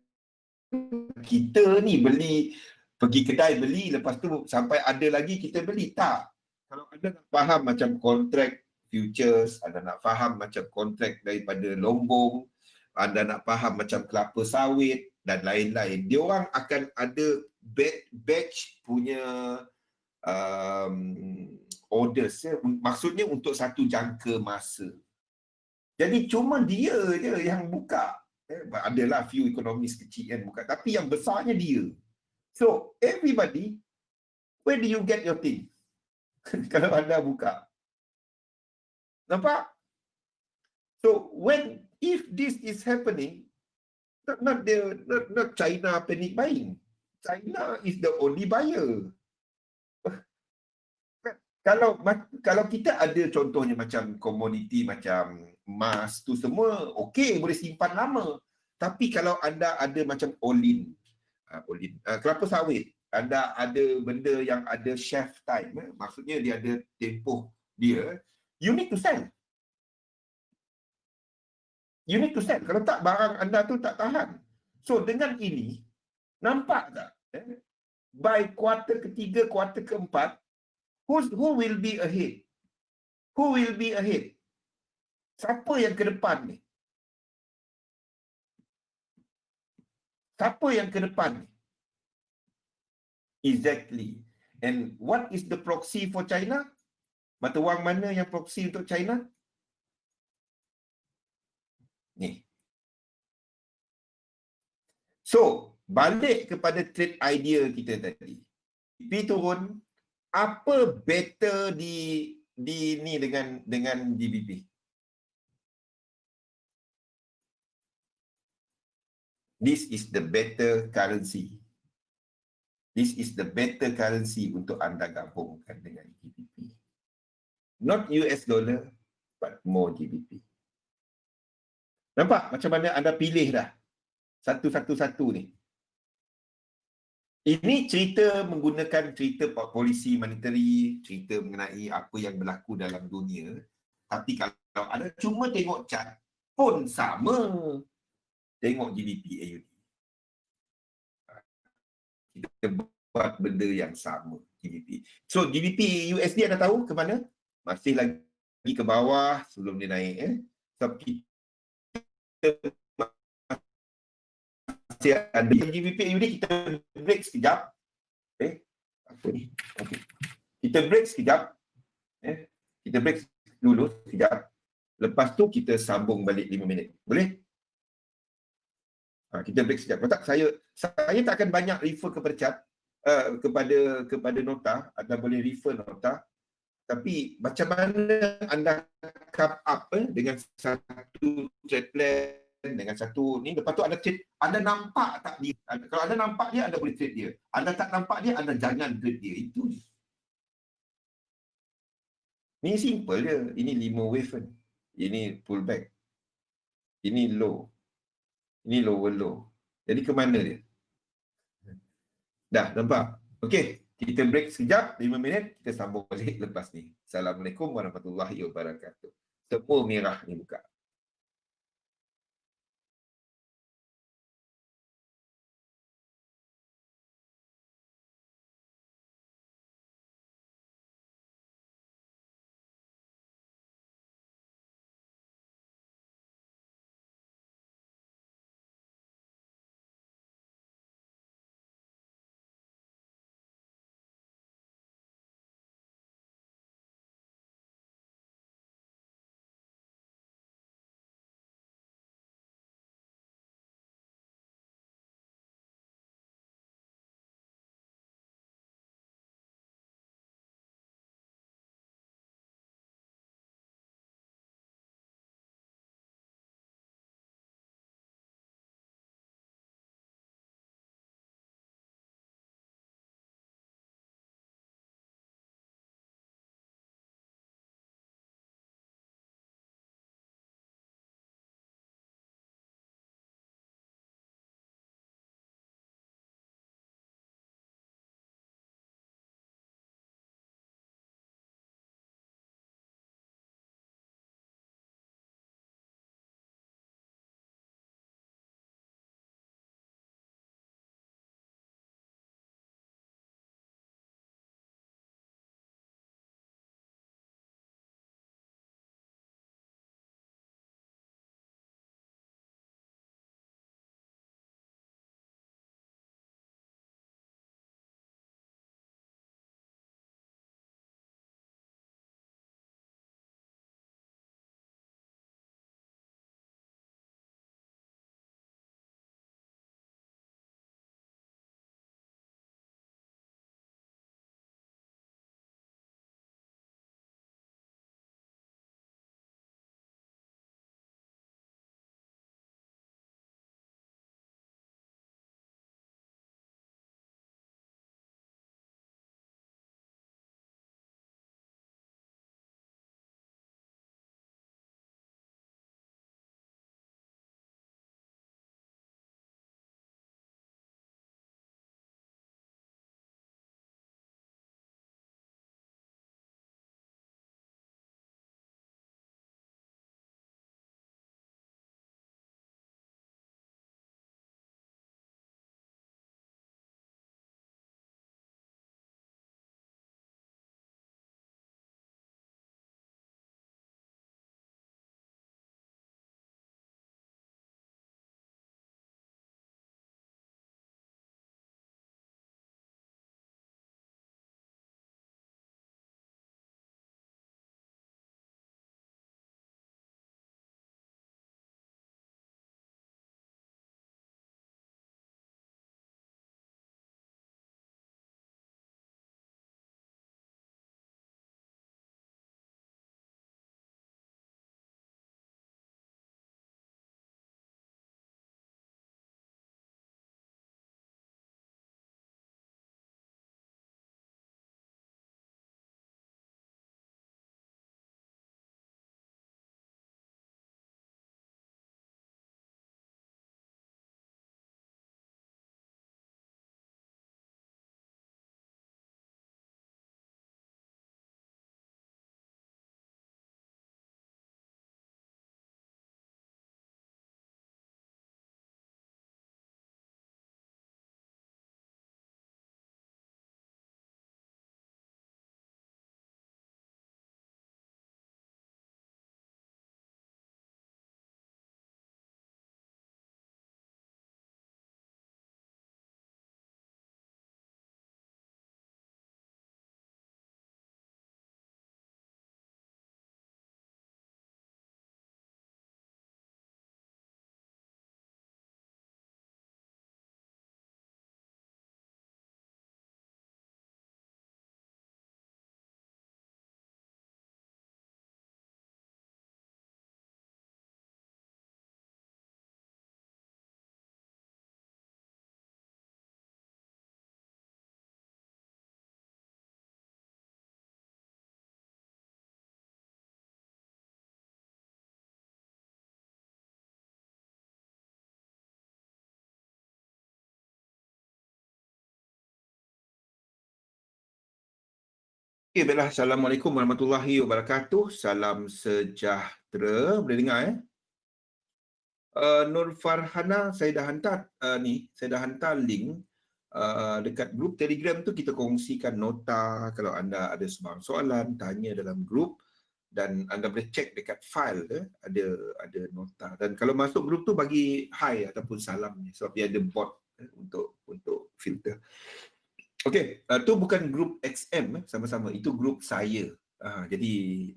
kita ni beli, pergi kedai beli, lepas tu sampai ada lagi kita beli. Tak. Kalau anda nak faham macam kontrak futures, anda nak faham macam kontrak daripada lombong, anda nak faham macam kelapa sawit dan lain-lain, dia orang akan ada batch punya orders, ya. Maksudnya untuk satu jangka masa. Jadi cuma dia je yang buka. Adalah few ekonomis kecil yang buka, tapi yang besarnya dia. So everybody, where do you get your thing? Kalau anda buka, nampak? So if this is happening, not China panic buying. China is the only buyer. Kalau kita ada contohnya macam komoditi macam emas tu semua, okey, boleh simpan lama. Tapi kalau anda ada macam olin, kelapa sawit, anda ada benda yang ada shelf time, maksudnya dia ada tempoh dia, you need to sell. You need to sell. Kalau tak, barang anda tu tak tahan. So dengan ini, nampak tak? By kuartal ketiga, kuartal keempat, who will be ahead? Who will be ahead? Siapa yang ke depan ni? Siapa yang ke depan ni? Exactly. And what is the proxy for China? Mata wang mana yang proxy untuk China? Ni. So, balik kepada trade idea kita tadi. P turun, apa better di ni dengan GBP? This is the better currency. This is the better currency untuk anda gabungkan dengan GBP. Not US dollar, but more GBP. Nampak macam mana anda pilih dah satu-satu ni. Ini cerita menggunakan cerita polisi monetary, cerita mengenai apa yang berlaku dalam dunia. Tapi kalau anda cuma tengok chart pun sama. Tengok GDP AUD. Kita buat benda yang sama, GDP. So GDP USD anda tahu ke mana? Masih lagi ke bawah sebelum dia naik. Sebab kita masih ada GDP AUD, kita break sekejap. Apa ni? Okay. Kita break sekejap. Kita break dulu sekejap. Lepas tu kita sambung balik 5 minit. Boleh? Kita break sekejap. Tak, saya tak akan banyak refer kepada chat, kepada nota. Anda boleh refer nota. Tapi macam mana anda come up dengan satu trade plan, dengan satu ni, lepas tu anda trade, anda nampak tak dia? Kalau anda nampak dia, anda boleh trade dia. Anda tak nampak dia, anda jangan trade dia. Itu je. Ni simple je. Ini 5 wave kan. Ini pullback. Ini low. Ini lower low. Jadi ke mana dia? Dah, nampak? Okey, kita break sekejap, 5 minit. Kita sambung balik lepas ni. Assalamualaikum warahmatullahi wabarakatuh. Semua merah ni buka. Okay, baiklah. Assalamualaikum warahmatullahi wabarakatuh. Salam sejahtera. Boleh dengar Nur Farhana, saya dah hantar saya dah hantar link dekat grup Telegram tu. Kita kongsikan nota. Kalau anda ada sebarang soalan, tanya dalam grup, dan anda boleh cek dekat file ada nota. Dan kalau masuk grup tu, bagi hi ataupun salam ni, sebab dia ada bot untuk filter. Okey, tu bukan grup XM sama-sama, itu grup saya. Jadi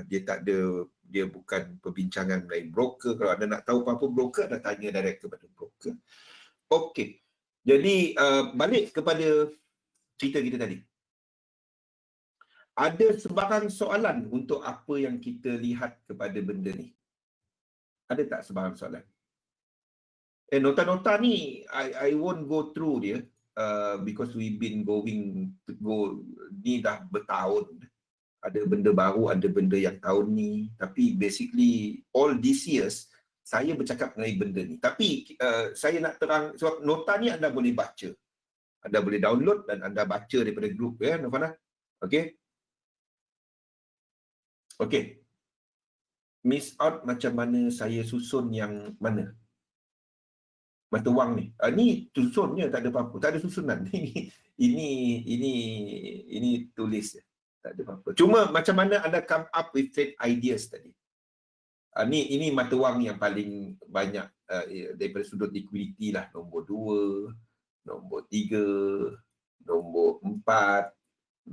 dia tak ada, dia bukan perbincangan lain broker. Kalau anda nak tahu apa-apa broker, anda tanya direct kepada broker. Okey. Jadi balik kepada cerita kita tadi. Ada sebarang soalan untuk apa yang kita lihat kepada benda ni? Ada tak sebarang soalan? Nota-nota ni I won't go through dia because we've been ni dah bertahun. Ada benda baru, ada benda yang tahun ni. Tapi basically all these years saya bercakap mengenai benda ni. Tapi saya nak terang, sebab nota ni anda boleh baca. Anda boleh download dan anda baca daripada grup ya, Nufana. Okey. Okey. Miss out macam mana saya susun yang mana? Mata wang ni. Ni susunnya tak ada apa-apa. Tak ada susunan. Ini tulis je. Tak ada apa-apa. Cuma macam mana anda come up with trade ideas tadi. Ini mata wang yang paling banyak daripada sudut liquidity lah. Nombor 2, nombor 3, nombor 4,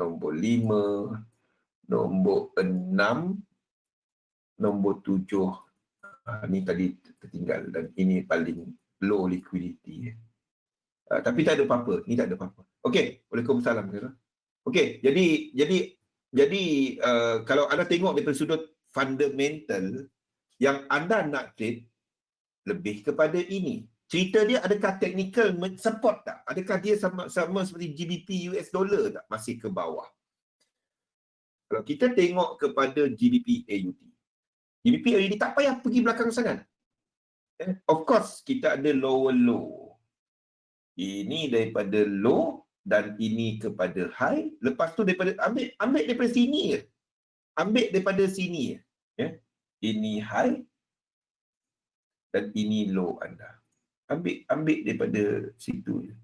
nombor 5, nombor 6, nombor 7. Ni tadi tertinggal, dan ini paling low liquidity. Tapi tak ada apa-apa. Ni tak ada apa-apa. Okey, Waalaikumsalam. Okey, jadi kalau anda tengok daripada sudut fundamental, yang anda nak trade lebih kepada ini. Cerita dia, adakah technical support tak? Adakah dia sama seperti GBP US dollar tak? Masih ke bawah. Kalau kita tengok kepada GBP AUD. GBP AUD tak payah pergi belakang sangat. Of course, kita ada lower low. Ini daripada low dan ini kepada high. Lepas tu daripada ambil daripada sini je. Ambil daripada sini je. Ini high dan ini low anda. Ambil daripada situ je.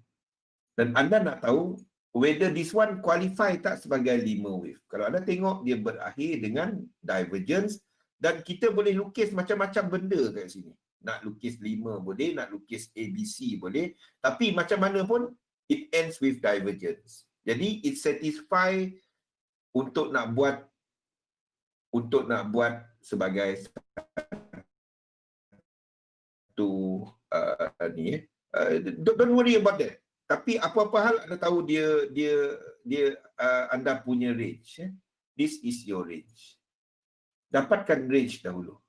Dan anda nak tahu whether this one qualify tak sebagai 5 wave. Kalau anda tengok, dia berakhir dengan divergence, dan kita boleh lukis macam-macam benda kat sini. Nak lukis 5 boleh, nak lukis ABC boleh, tapi macam mana pun it ends with divergence. Jadi it satisfy untuk nak buat sebagai satu don't worry about that. Tapi apa-apa hal anda tahu dia anda punya range. This is your range. Dapatkan range dahulu.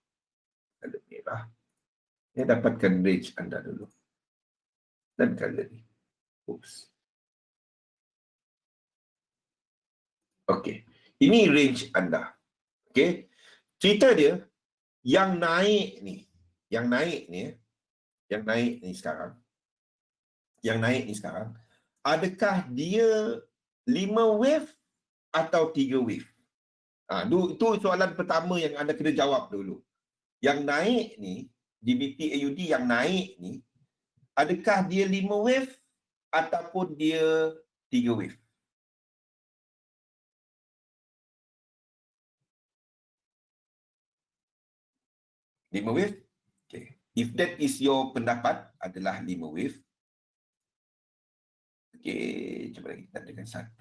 Color merah. Dapatkan range anda dulu. Dan color ni. Oops. Okey. Ini range anda. Okey. Cerita dia, yang naik ni sekarang, adakah dia 5 wave atau 3 wave? Itu soalan pertama yang anda kena jawab dulu. Yang naik ni, GBP AUD yang naik ni, adakah dia 5 wave ataupun dia 3 wave? Lima wave? Okay. If that is your pendapat, adalah 5 wave. Okay, cuba lagi kita dengan 1.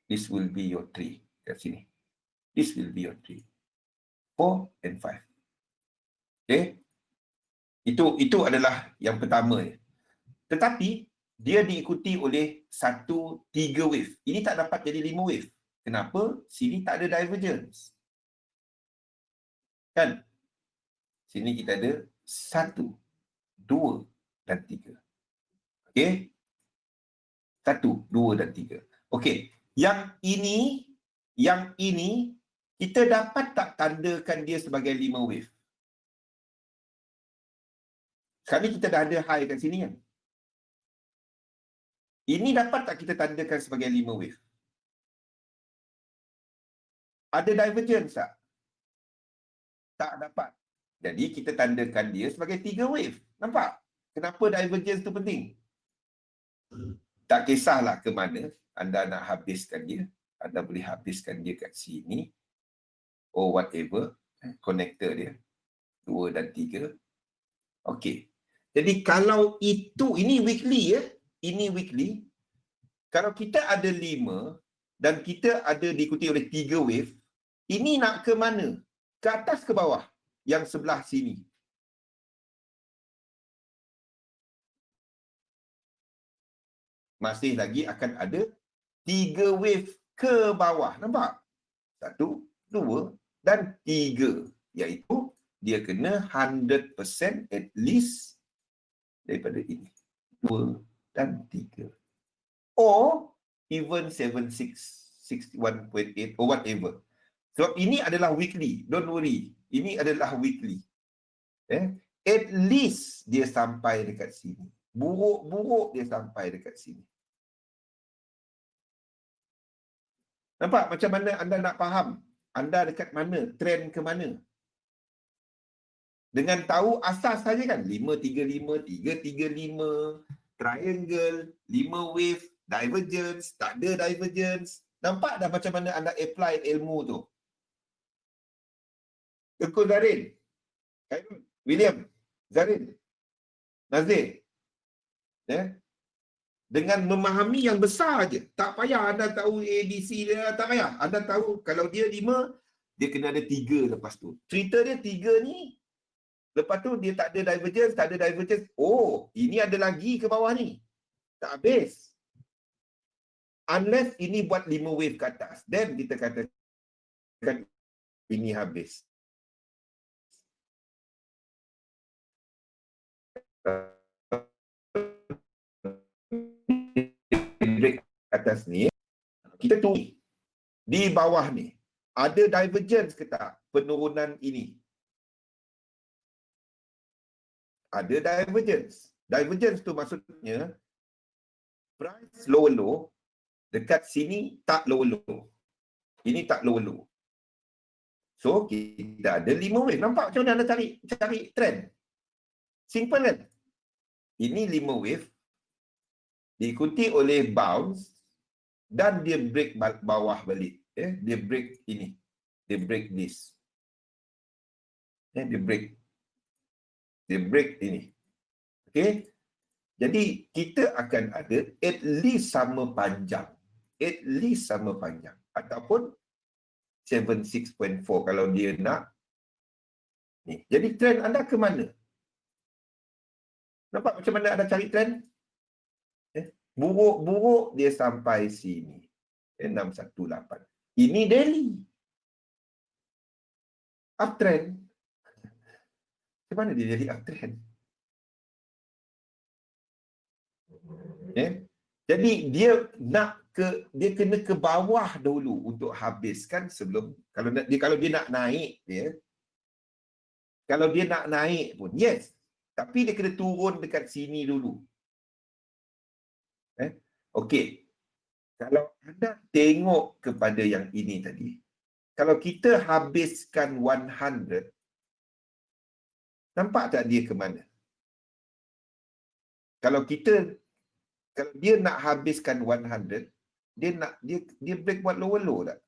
This will be your 3. Kat sini. This will be your 3. 4 and 5. Okay. Itu adalah yang pertama. Tetapi, dia diikuti oleh 1, 3 wave. Ini tak dapat jadi 5 wave. Kenapa? Sini tak ada divergence. Kan? Sini kita ada 1, 2 dan 3. Okey? 1, 2 dan 3. Okey. Yang ini kita dapat tak tandakan dia sebagai 5 wave? Sekarang ni kita dah ada high kat sini kan? Ini dapat tak kita tandakan sebagai 5 wave? Ada divergence tak? Tak dapat. Jadi kita tandakan dia sebagai 3 wave. Nampak? Kenapa divergence tu penting? Tak kisahlah ke mana anda nak habiskan dia. Anda boleh habiskan dia kat sini. Or whatever. Connector dia. 2 dan 3. Okey. Jadi kalau itu, ini weekly ya. Ini weekly. Kalau kita ada 5 dan kita ada diikuti oleh 3 wave, ini nak ke mana? Ke atas ke bawah? Yang sebelah sini. Masih lagi akan ada 3 wave ke bawah. Nampak? 1, 2 dan 3. Iaitu dia kena 100% at least daripada ini. 2 dan 3. Or even 76, 61.8 or whatever. Sebab ini adalah weekly. Don't worry. Ini adalah weekly. At least dia sampai dekat sini. Buruk-buruk dia sampai dekat sini. Nampak macam mana anda nak faham? Anda dekat mana? Trend ke mana? Dengan tahu asas saja kan? 535, 335, triangle, 5 wave, divergence, tak ada divergence. Nampak dah macam mana anda apply ilmu tu? Tekul Zarin, Khairul, William, Zarin, Nazir. Dengan memahami yang besar aja. Tak payah anda tahu ABC dia, tak payah. Anda tahu kalau dia 5, dia kena ada 3 lepas tu. Cerita dia 3 ni, lepas tu dia tak ada divergence, tak ada divergence. Oh, ini ada lagi ke bawah ni. Tak habis. Unless ini buat 5 wave ke atas. Then kita katakan ini habis. Break atas ni, kita tunggu. Di bawah ni, ada divergence ke tak penurunan ini? Ada divergence. Divergence tu maksudnya price lower low, dekat sini tak lower low. Ini tak lower low. So, kita ada 5 wave. Nampak macam mana anda cari trend? Simple kan? Ini 5 wave diikuti oleh bounce dan dia break bawah balik. Dia break ini. Dia break this. Dia break. Dia break ini. Okey? Jadi, kita akan ada at least sama panjang. At least sama panjang. Ataupun 76.4 kalau dia nak. Ni. Jadi, trend anda ke mana? Nampak macam mana anda cari trend? Buruk-buruk dia sampai sini. 618. Ini daily. Uptrend. Macam mana dia jadi uptrend? Jadi dia kena ke bawah dulu untuk habiskan sebelum kalau dia nak naik dia. Kalau dia nak naik pun yes. Tapi dia kena turun dekat sini dulu. Okey. Kalau anda tengok kepada yang ini tadi, kalau kita habiskan 100, nampak tak dia ke mana? Kalau dia nak habiskan 100, dia break buat lower low tak?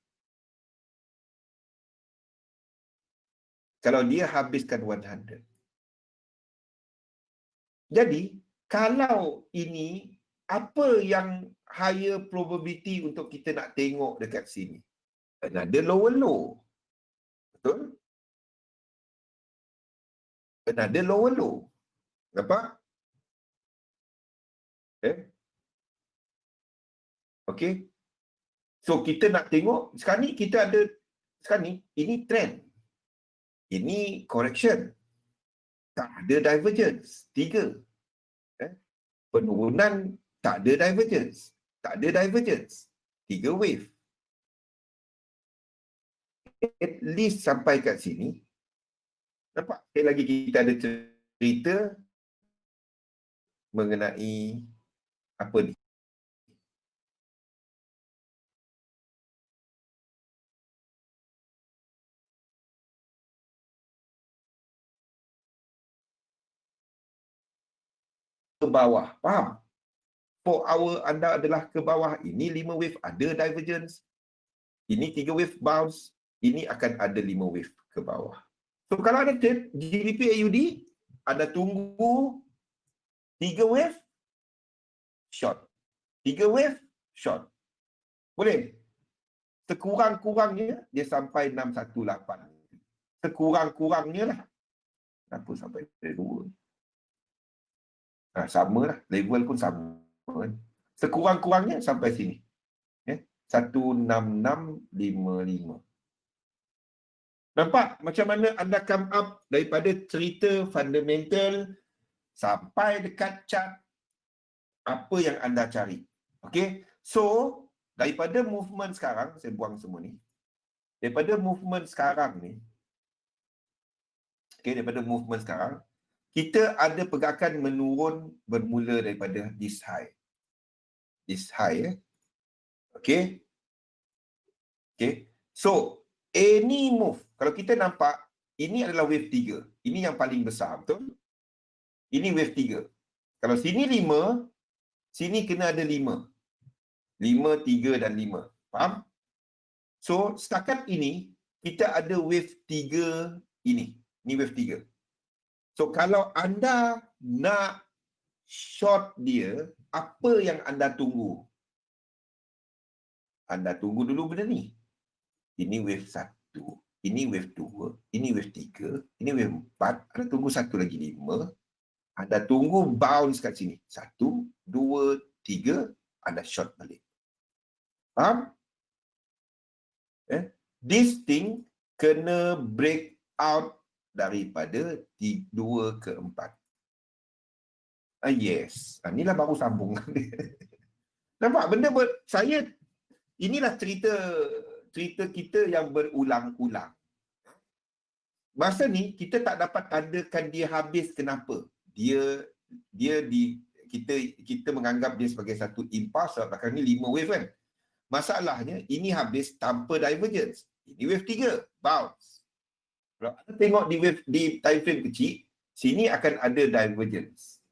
Kalau dia habiskan 100. Jadi, kalau ini, apa yang higher probability untuk kita nak tengok dekat sini? Another lower low. Betul? Another lower low. Nampak? Okey. So, kita nak tengok, sekarang ni, ini trend. Ini correction. Tak ada divergence. 3. Penurunan, tak ada divergence. Tak ada divergence. 3 wave. At least sampai kat sini. Nampak? Sekali lagi kita ada cerita mengenai apa ni? bawah. Faham? 4 hour anda adalah ke bawah. Ini 5 wave ada divergence. Ini 3 wave bounce. Ini akan ada 5 wave ke bawah. So kalau ada trade GBP AUD, anda tunggu 3 wave short. 3 wave short. Boleh? Sekurang-kurangnya dia sampai 618. Sekurang-kurangnya lah. Kenapa sampai 2? Sama lah. Level pun sama. Sekurang-kurangnya sampai sini. 16655. Nampak macam mana anda come up daripada cerita fundamental sampai dekat chart apa yang anda cari. Okay. So, daripada movement sekarang, saya buang semua ni. Daripada movement sekarang ni, daripada movement sekarang, kita ada pergerakan menurun bermula daripada this high. This high, Okay. So, any move, kalau kita nampak, ini adalah wave 3. Ini yang paling besar, betul? Ini wave 3. Kalau sini 5, sini kena ada 5. 5, 3 dan 5. Faham? So, setakat ini, kita ada wave 3 ini. Ini wave 3. So, kalau anda nak short dia, apa yang anda tunggu? Anda tunggu dulu benda ni. Ini wave 1, ini wave 2, ini wave 3, ini wave 4. Anda tunggu satu lagi 5. Anda tunggu bounce kat sini. 1, 2, 3. Anda short balik. Faham? This thing kena break out daripada 2 ke 4. Yes. Inilah baru sambung. Nampak benda saya, inilah cerita kita yang berulang-ulang. Masa ni kita tak dapat tandakan dia habis kenapa. Kita menganggap dia sebagai satu impulse. Bahkan ni 5 wave kan. Masalahnya ini habis tanpa divergence. Ini wave 3, bounce. Kalau anda tengok di time frame kecil, sini akan ada divergence.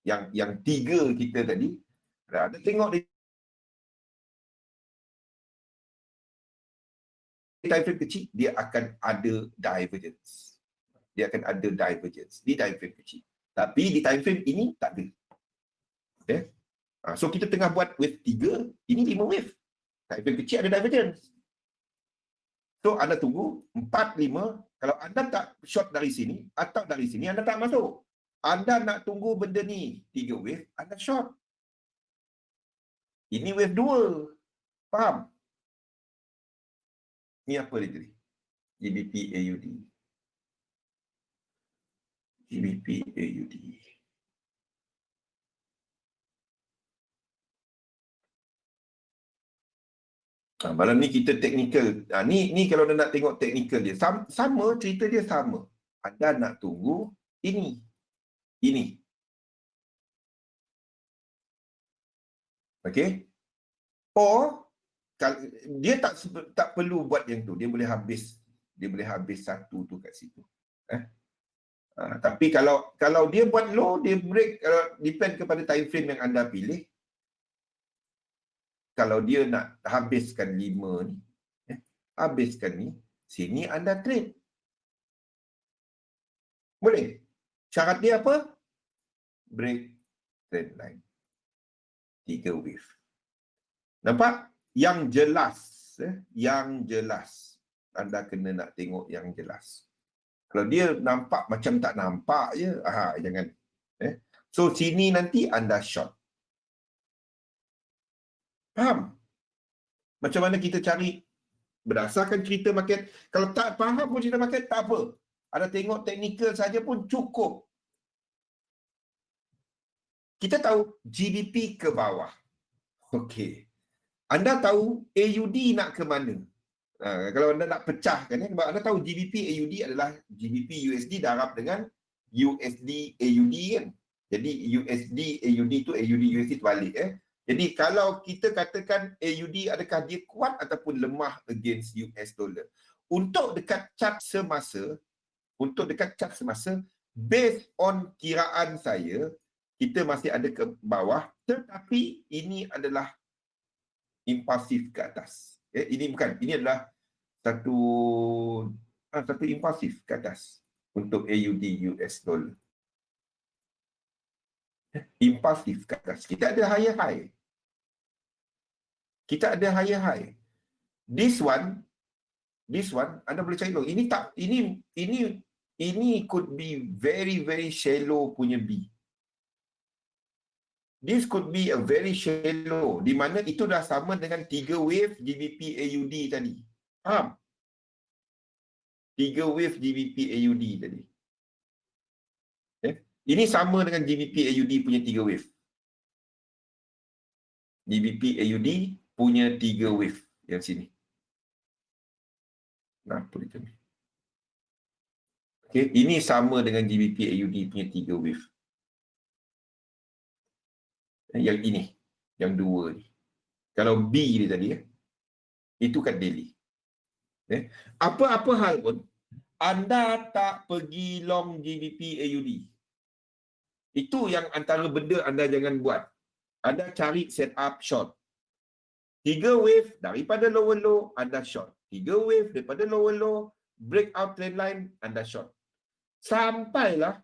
Yang 3 kita tadi, kalau anda tengok di time frame kecil, dia akan ada divergence. Dia akan ada divergence di time frame kecil. Tapi di time frame ini tak ada. So kita tengah buat wave 3, ini 5 wave. Time frame kecil ada divergence. So anda tunggu 4, 5. Kalau anda tak short dari sini atau dari sini, anda tak masuk. Anda nak tunggu benda ni 3 wave, anda short. Ini wave 2. Faham? Ni apa dia tadi? GBP AUD. GBP AUD. Malam ni kita technical. Ni kalau anda nak tengok technical dia. Sama, cerita dia sama. Anda nak tunggu ini. Ini. Okay? Or, dia tak perlu buat yang tu. Dia boleh habis satu tu kat situ. Tapi kalau dia buat low, dia break, depend kepada time frame yang anda pilih. Kalau dia nak habiskan 5 ni, habiskan ni, sini anda trade. Boleh. Syarat dia apa? Break trend line. 3 wave. Nampak? Yang jelas. Yang jelas. Anda kena nak tengok yang jelas. Kalau dia nampak macam tak nampak je, jangan. So, sini nanti anda short. Faham? Macam mana kita cari berdasarkan cerita market. Kalau tak faham pun cerita market, tak apa. Anda tengok teknikal saja pun cukup. Kita tahu GBP ke bawah. Okey. Anda tahu AUD nak ke mana? Kalau anda nak pecahkan, anda tahu GBP AUD adalah GBP USD darab dengan USD AUD kan? Jadi USD AUD tu AUD USD terbalik. Jadi kalau kita katakan AUD adakah dia kuat ataupun lemah against US dollar. Untuk dekat chart semasa, based on kiraan saya, kita masih ada ke bawah, tetapi ini adalah impulsif ke atas. Ini bukan, ini adalah satu impulsif ke atas untuk AUD US dollar. Impulsif ke atas. Kita ada higher high. Kita ada higher high. This one anda boleh cari dulu. Ini could be very very shallow punya B. This could be a very shallow, di mana itu dah sama dengan 3 wave GBP AUD tadi. Faham? 3 wave GBP AUD tadi. Ini sama dengan GBP AUD punya 3 wave. GBP AUD punya 3 wave yang sini. Kenapa dia ni? Okay, ini sama dengan GBP AUD punya 3 wave. Yang ini, yang dua ni. Kalau B ni tadi, itu kan daily. Apa-apa hal pun, anda tak pergi long GBP AUD. Itu yang antara benda anda jangan buat. Anda cari set up short. 3 wave daripada lower low, anda short. 3 wave daripada lower low, breakout trend line, anda short. Sampailah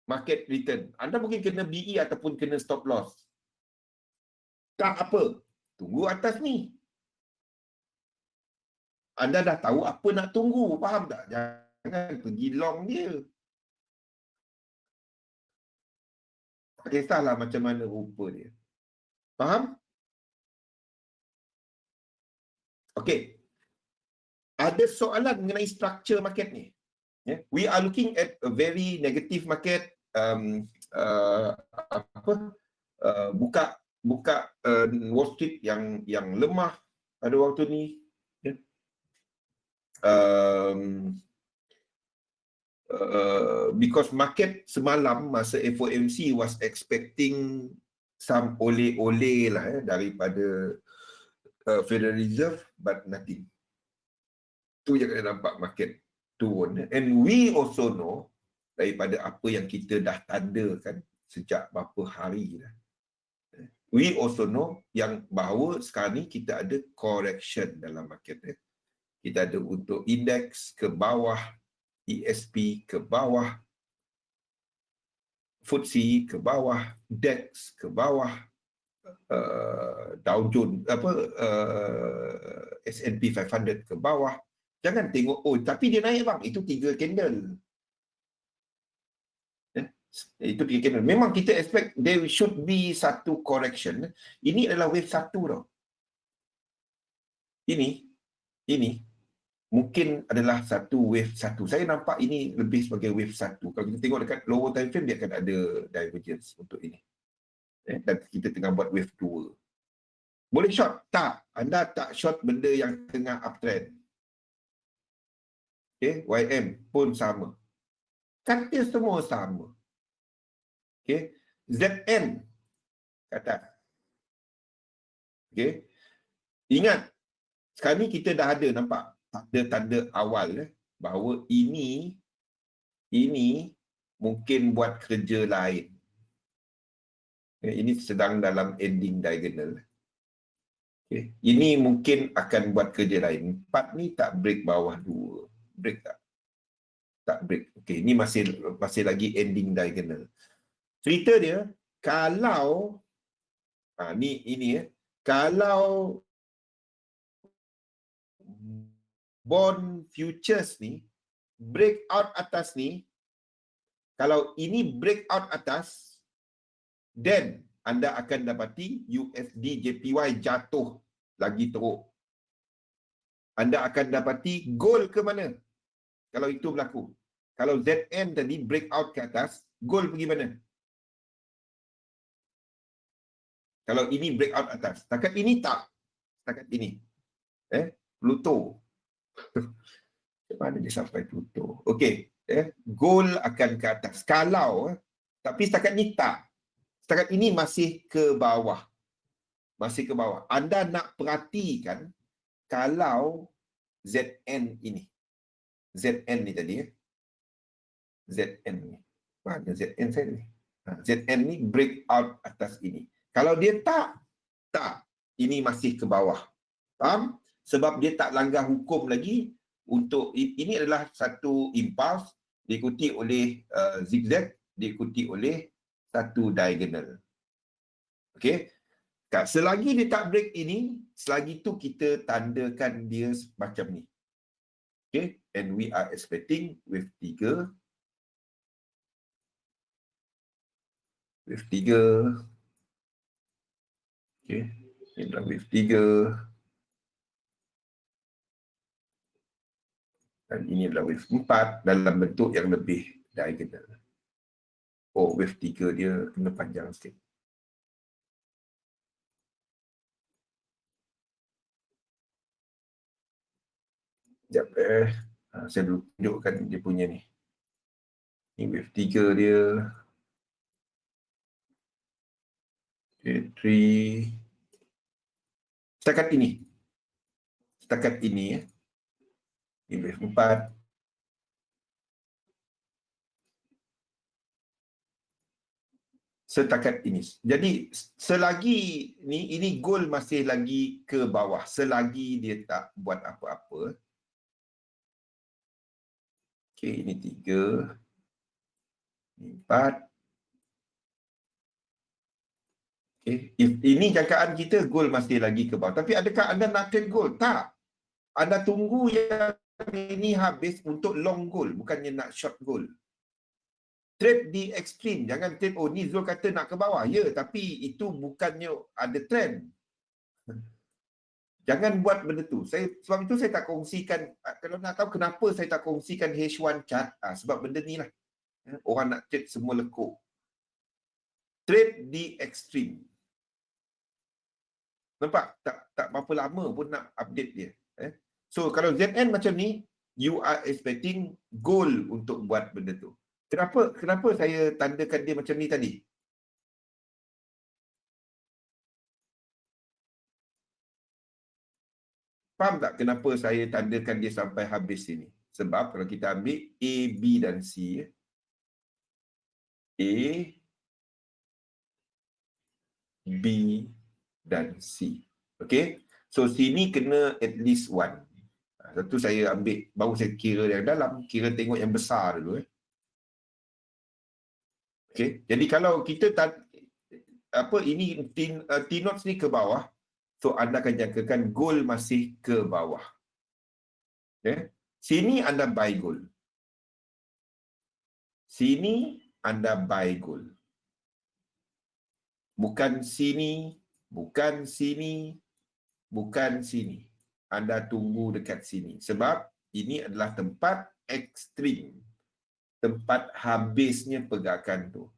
market return. Anda mungkin kena BE ataupun kena stop loss. Tak apa. Tunggu atas ni. Anda dah tahu apa nak tunggu. Faham tak? Jangan pergi long dia. Tak kisahlah macam mana rupa dia. Faham? Okey. Ada soalan mengenai structure market ni. We are looking at a very negative market. Buka Wall Street yang lemah pada waktu ni. Because market semalam masa FOMC was expecting some oleh-oleh lah daripada Federal Reserve, but nothing. Tu yang kita nampak market turun. And we also know daripada apa yang kita dah tandakan sejak beberapa hari dah. We also know yang bahawa sekarang ni kita ada correction dalam market. Kita ada untuk indeks ke bawah, ESP ke bawah, FTSE ke bawah, DAX ke bawah, Dow Jones S&P 500 ke bawah. Jangan tengok, oh tapi dia naik bang, itu 3 candle. Itu 3 candle. Memang kita expect there should be satu correction. Ini adalah wave 1 tau. Ini mungkin adalah satu wave 1. Saya nampak ini lebih sebagai wave 1. Kalau kita tengok dekat lower time frame, dia akan ada divergence untuk ini. Dan kita tengah buat wave 2. Boleh short? Tak. Anda tak short benda yang tengah uptrend. Okay, YM pun sama. Kata semua sama. Okay, ZN kata. Okay, ingat sekarang ni kita dah ada nampak tanda-tanda awal bahawa ini mungkin buat kerja lain. Okay, ini sedang dalam ending diagonal. Okay, ini mungkin akan buat kerja lain. 4 ni tak break bawah 2. Break tak? Tak break. Okey, ini masih lagi ending diagonal. Cerita dia, kalau kalau bond futures ni breakout atas ni, kalau ini breakout atas, then anda akan dapati USD JPY jatuh lagi teruk. Anda akan dapati gold ke mana? Kalau itu berlaku. Kalau ZN tadi breakout ke atas, gold pergi mana? Kalau ini breakout atas. Setakat ini tak. Setakat ini. Pluto. Mana dia sampai Pluto? Okey. Gold akan ke atas. Kalau, tapi setakat ni tak. Setakat ini masih ke bawah. Masih ke bawah. Anda nak perhatikan kalau ZN ini. ZN ni tadi. ZN ni. Mana ZN saya ni? ZN ni break out atas ini. Kalau dia tak, ini masih ke bawah. Faham? Sebab dia tak langgar hukum lagi. Untuk ini adalah satu impulse diikuti oleh zigzag, diikuti oleh satu diagonal. Okey. Selagi dia tak break ini, selagi tu kita tandakan dia macam ni. Okay, and we are expecting wave 3. Wave 3. Okay, ini adalah wave 3. Dan ini adalah wave 4 dalam bentuk yang lebih diagonal. Oh, wave 3 dia kena panjang sikit. Sekejap saya dulu tunjukkan dia punya ni. Ini wave 3 dia. Okay, 3. Setakat ini. Setakat ini ya. Ini wave 4. Setakat ini. Jadi selagi ini goal masih lagi ke bawah. Selagi dia tak buat apa-apa. Okey, ini 3. Ini 4. Okey, ini cakapan kita goal masih lagi ke bawah. Tapi adakah anda nak trade goal? Tak. Anda tunggu yang ini habis untuk long goal, bukannya nak short goal. Trade di ekstrim. Jangan trade, oh ni Zul kata nak ke bawah. Ya, tapi itu bukannya ada trend. Jangan buat benda tu. Sebab itu saya tak kongsikan, kalau nak tahu kenapa saya tak kongsikan H1 chart, sebab benda ni lah. Orang nak trade semua lekuk. Trade di ekstrim. Nampak? Tak berapa lama pun nak update dia. So, kalau ZN macam ni, you are expecting goal untuk buat benda tu. Kenapa saya tandakan dia macam ni tadi? Faham tak kenapa saya tandakan dia sampai habis sini? Sebab kalau kita ambil A, B dan C, A, B dan C. Okay? So, sini kena at least 1. Satu saya ambil, baru saya kira yang dalam, kira tengok yang besar dulu. Okay? Jadi kalau kita ini T-notes ni ke bawah, so anda akan jangkakan goal masih ke bawah. Okay? Sini anda buy goal. Sini anda buy goal. Bukan sini, bukan sini, bukan sini. Anda tunggu dekat sini. Sebab ini adalah tempat ekstrim. Tempat habisnya pergerakan tu.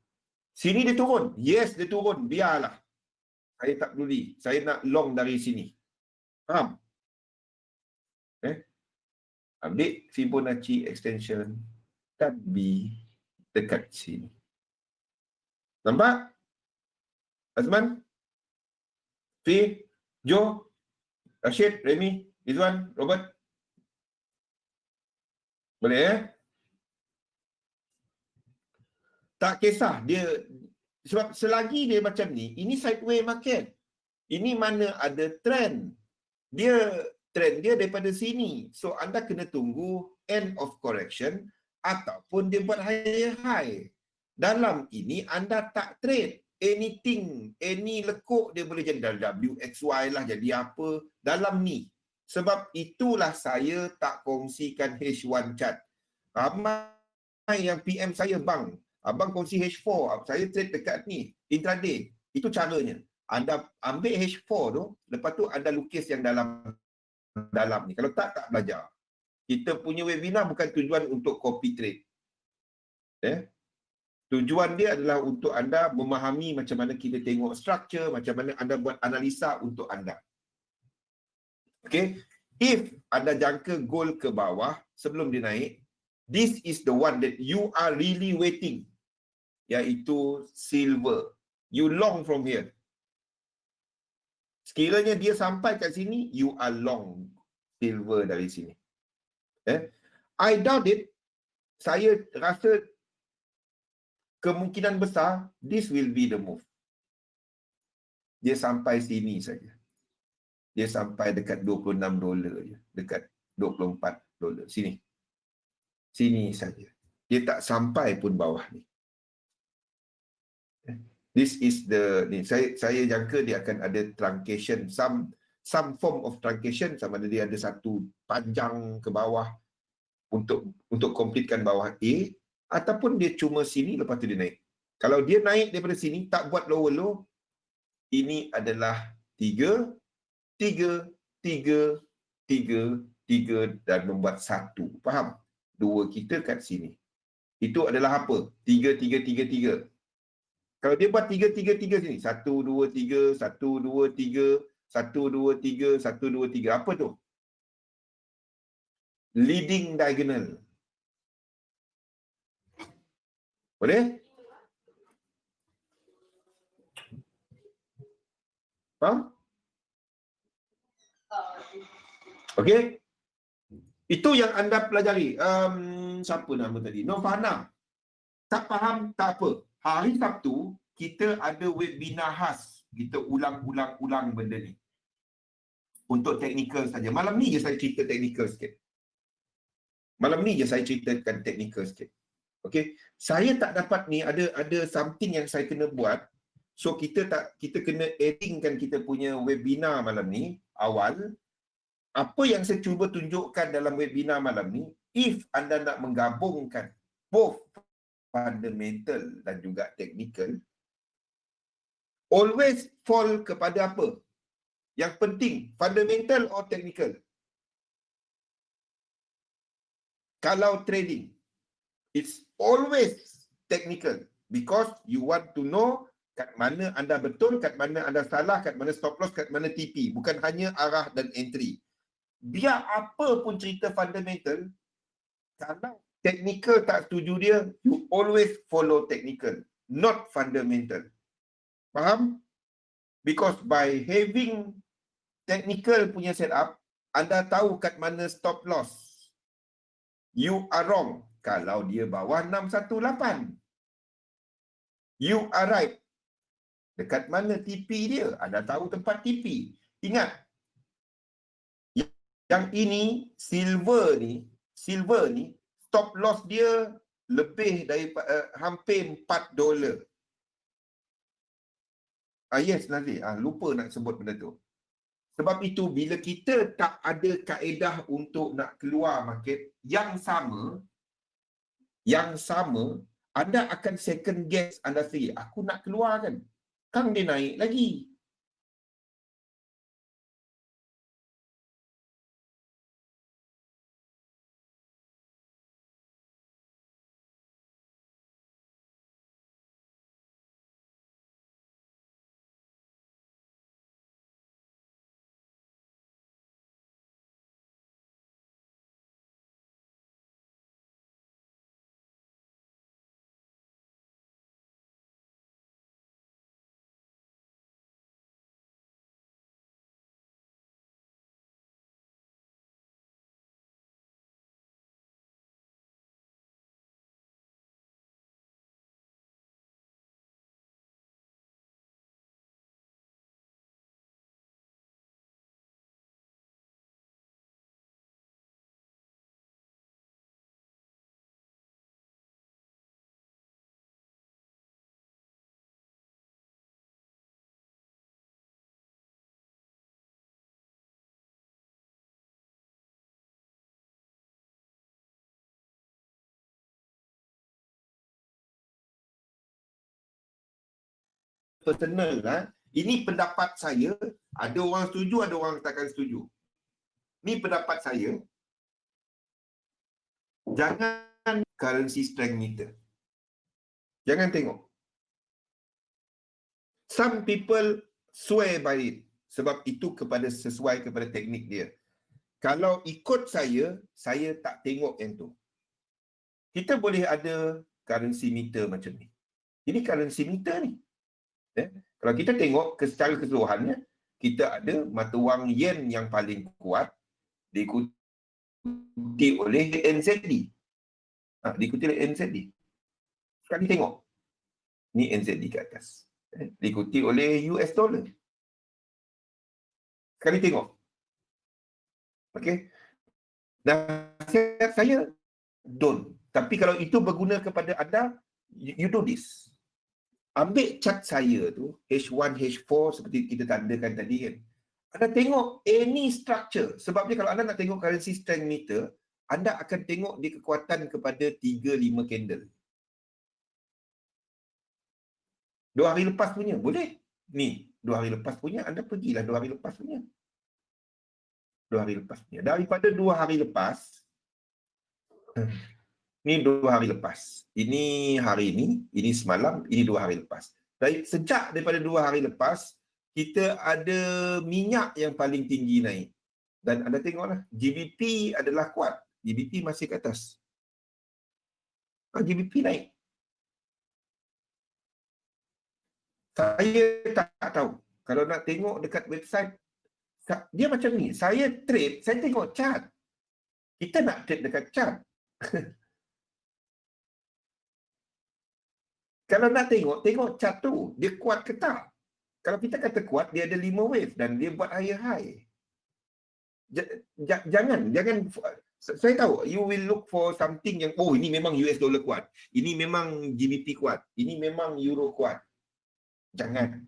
Sini dia turun. Yes, dia turun. Biarlah. Saya tak peduli. Saya nak long dari sini. Faham? Ambil Fibonacci extension dan B dekat sini. Nampak? Azman? Fi? Jo? Rashid? Remy? Izwan? Robert? Boleh Tak kisah. Sebab selagi dia macam ni, ini sideway market. Ini mana ada trend. Trend dia daripada sini. So, anda kena tunggu end of correction ataupun dia buat higher high. Dalam ini, anda tak trade. Anything, any lekuk dia boleh jadi WXY lah, jadi apa. Dalam ni. Sebab itulah saya tak kongsikan H1 chart. Ramai yang PM saya, bang, abang kongsi H4, saya trade dekat ni, intraday. Itu caranya. Anda ambil H4 tu, lepas tu anda lukis yang dalam ni. Kalau tak belajar. Kita punya webinar bukan tujuan untuk copy trade. Tujuan dia adalah untuk anda memahami macam mana kita tengok structure, macam mana anda buat analisa untuk anda. Okay? If anda jangka goal ke bawah sebelum dia naik, this is the one that you are really waiting. Iaitu silver. You long from here. Sekiranya dia sampai kat sini, you are long silver dari sini. I doubt it. Saya rasa kemungkinan besar this will be the move. Dia sampai sini saja. Dia sampai dekat $26 je, dekat $24. Sini. Sini saja. Dia tak sampai pun bawah ni. This is the ni. Saya jangka dia akan ada truncation, some form of truncation, sama ada dia ada satu panjang ke bawah untuk completekan bawah A, ataupun dia cuma sini lepas tu dia naik. Kalau dia naik daripada sini tak buat lower low, ini adalah 3 dan membuat 1. Faham? 2 kita kat sini. Itu adalah apa? 3. Kalau dia buat 3 sini, 1 2 3, 1 2 3, 1 2 3, 1 2 3. Apa tu? Leading diagonal. Boleh? Faham? Okey? Itu yang anda pelajari. Siapa nama tadi? Novana. Tak faham, tak apa. Hari Sabtu, kita ada webinar khas. Kita ulang benda ni. Untuk teknikal saja. Malam ni je saya cerita teknikal sikit. Malam ni je saya ceritakan teknikal sikit. Okey. Saya tak dapat ni, ada something yang saya kena buat. So kita kena editingkan kita punya webinar malam ni awal. Apa yang saya cuba tunjukkan dalam webinar malam ni, if anda nak menggabungkan both fundamental dan juga technical, always fall kepada apa? Yang penting, fundamental or technical? Kalau trading, it's always technical because you want to know kat mana anda betul, kat mana anda salah, kat mana stop loss, kat mana TP. Bukan hanya arah dan entry. Biar apa pun cerita fundamental, kalau technical tak setuju dia, you always follow technical, not fundamental. Faham? Because by having technical punya setup, anda tahu kat mana stop loss. You are wrong kalau dia bawah 618. You are right. Dekat mana TP dia? Anda tahu tempat TP. Ingat, yang ini silver ni stop loss dia lebih daripada hampir $4. Yes, Nazir. Lupa nak sebut benda tu. Sebab itu, bila kita tak ada kaedah untuk nak keluar market yang sama, anda akan second guess anda sendiri. Aku nak keluar kan? Kan dia naik lagi. Personal lah. Ini pendapat saya. Ada orang setuju, ada orang takkan setuju. Ini pendapat saya. Jangan currency strength meter. Jangan tengok. Some people swear by it. Sebab itu sesuai kepada teknik dia. Kalau ikut saya tak tengok yang tu. Kita boleh ada currency meter macam ni. Ini currency meter ni. Kalau kita tengok secara keseluruhannya, kita ada mata wang yen yang paling kuat diikuti oleh NZD. Diikuti oleh NZD. Sekarang tengok. Ni NZD ke atas. Diikuti oleh US dollar. Sekali tengok. Okey. Nasihat saya, don't. Tapi kalau itu berguna kepada anda, you do this. Ambil chart saya tu, H1, H4 seperti kita tandakan tadi kan. Anda tengok any structure. Sebabnya kalau anda nak tengok currency strength meter, anda akan tengok dia kekuatan kepada 3-5 candle. 2 hari lepas punya, boleh. Ni, 2 hari lepas punya, anda pergilah 2 hari lepas punya. 2 hari lepas punya. Daripada 2 hari lepas, ni 2 hari lepas. Ini hari ini semalam, ini 2 hari lepas. Sejak daripada 2 hari lepas, kita ada minyak yang paling tinggi naik. Dan anda tengoklah, GBP adalah kuat. GBP masih ke atas. GBP naik. Saya tak tahu. Kalau nak tengok dekat website, dia macam ni. Saya trade, saya tengok chart. Kita nak trade dekat chart. Kalau nak tengok chart tu. Dia kuat ke tak? Kalau kita kata kuat, dia ada 5 wave dan dia buat higher high. Jangan. Saya tahu, you will look for something yang, oh ini memang US dollar kuat. Ini memang GBP kuat. Ini memang Euro kuat. Jangan.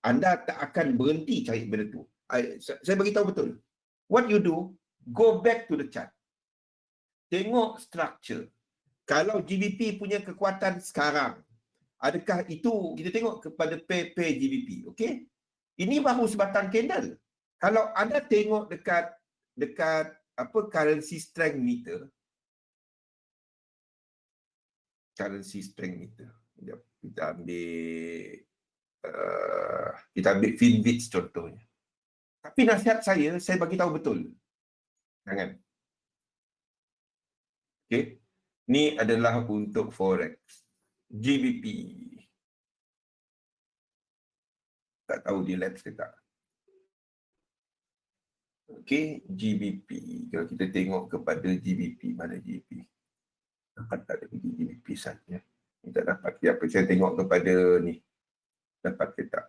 Anda tak akan berhenti cari benda tu. Saya beritahu betul. What you do, go back to the chart. Tengok structure. Kalau GBP punya kekuatan sekarang, adakah itu, kita tengok kepada pair GBP, okey? Ini baru sebatang candle. Kalau anda tengok dekat currency strength meter, kita ambil Finbits contohnya. Tapi nasihat saya bagi tahu betul. Jangan. Okey. Ni adalah untuk forex. GBP. Tak tahu dia lapse ke tak. Okey, GBP. Kalau kita tengok kepada GBP, mana GBP? Dapat tak ada GBP saja. Ni tak dapat. Apa saya tengok kepada ni. Dapat ke tak?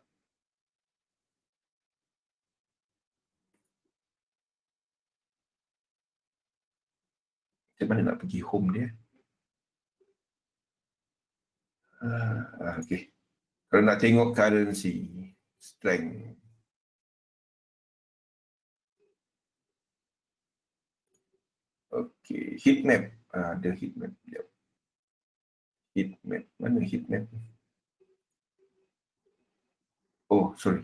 Macam mana nak pergi home dia? Okey. Kalau nak tengok currency strength. Okey, heat map. Ada heat map. Yep. Heat map. Mana heat map? Oh, sorry.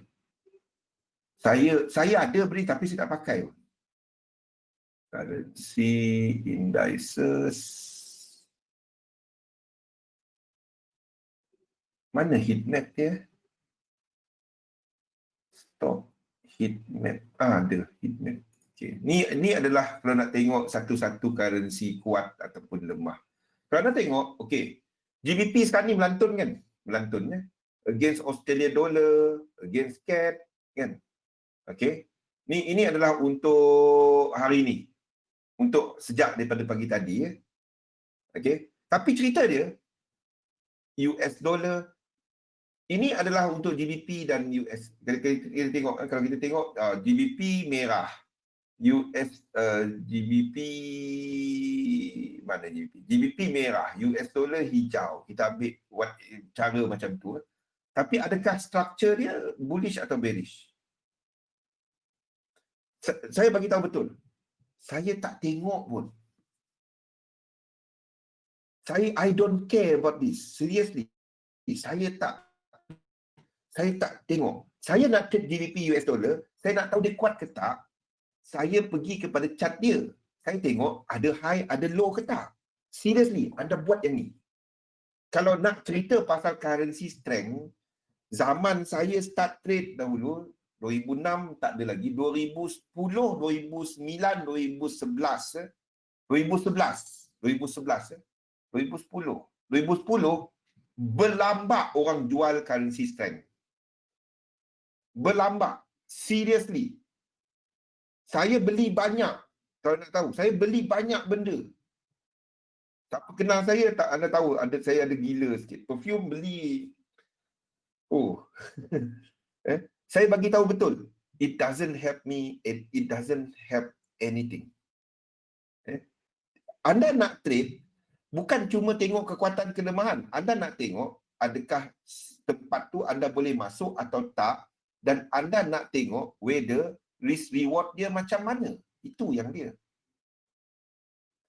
Saya ada beri tapi saya tak pakai. Currency indices. Mana heat map dia? Stop heat map. Ada heat map. Okay. Ni adalah kalau nak tengok satu-satu currency kuat ataupun lemah. Kalau nak tengok, okey. GBP sekarang ni melantun kan? Melantun ya. Against Australia dollar, against CAD kan? Okey. Ini adalah untuk hari ni. Untuk sejak daripada pagi tadi ya. Okey. Tapi cerita dia US dollar ini adalah untuk GBP dan US. Kita tengok kalau kita tengok GBP merah. US GBP mana GBP? GBP merah, US dollar hijau. Kita ambil cara macam tu. Tapi adakah structure dia bullish atau bearish? Saya bagi tahu betul. Saya tak tengok pun. I don't care about this. Seriously. Saya tak tengok. Saya nak trade GBP US dollar, saya nak tahu dia kuat ke tak. Saya pergi kepada chart dia. Saya tengok ada high, ada low ke tak. Seriously, anda buat yang ni. Kalau nak cerita pasal currency strength, zaman saya start trade dahulu, 2006 tak ada lagi, 2010, 2009, 2011, 2010 berlambak orang jual currency strength. Berlambak. Seriously. Saya beli banyak. Kalau nak tahu, saya beli banyak benda. Tak kenal saya, tak anda tahu saya ada gila sikit. Perfume beli. Oh. Saya bagi tahu betul. It doesn't help me, it doesn't help anything. Anda nak trade bukan cuma tengok kekuatan kelemahan. Anda nak tengok adakah tempat tu anda boleh masuk atau tak, dan anda nak tengok whether risk reward dia macam mana. Itu yang dia.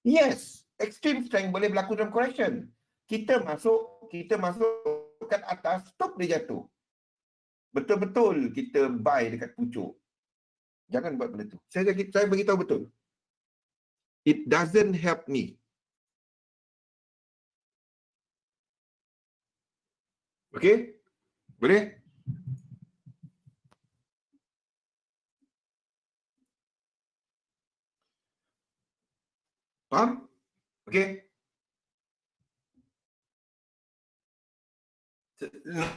Yes, extreme strength boleh berlaku dalam correction. Kita masukkan atas, stop dia jatuh. Betul-betul kita buy dekat pucuk. Jangan buat benda tu. Saya bagi tahu betul. It doesn't help me. Okey? Boleh? Faham? Okey?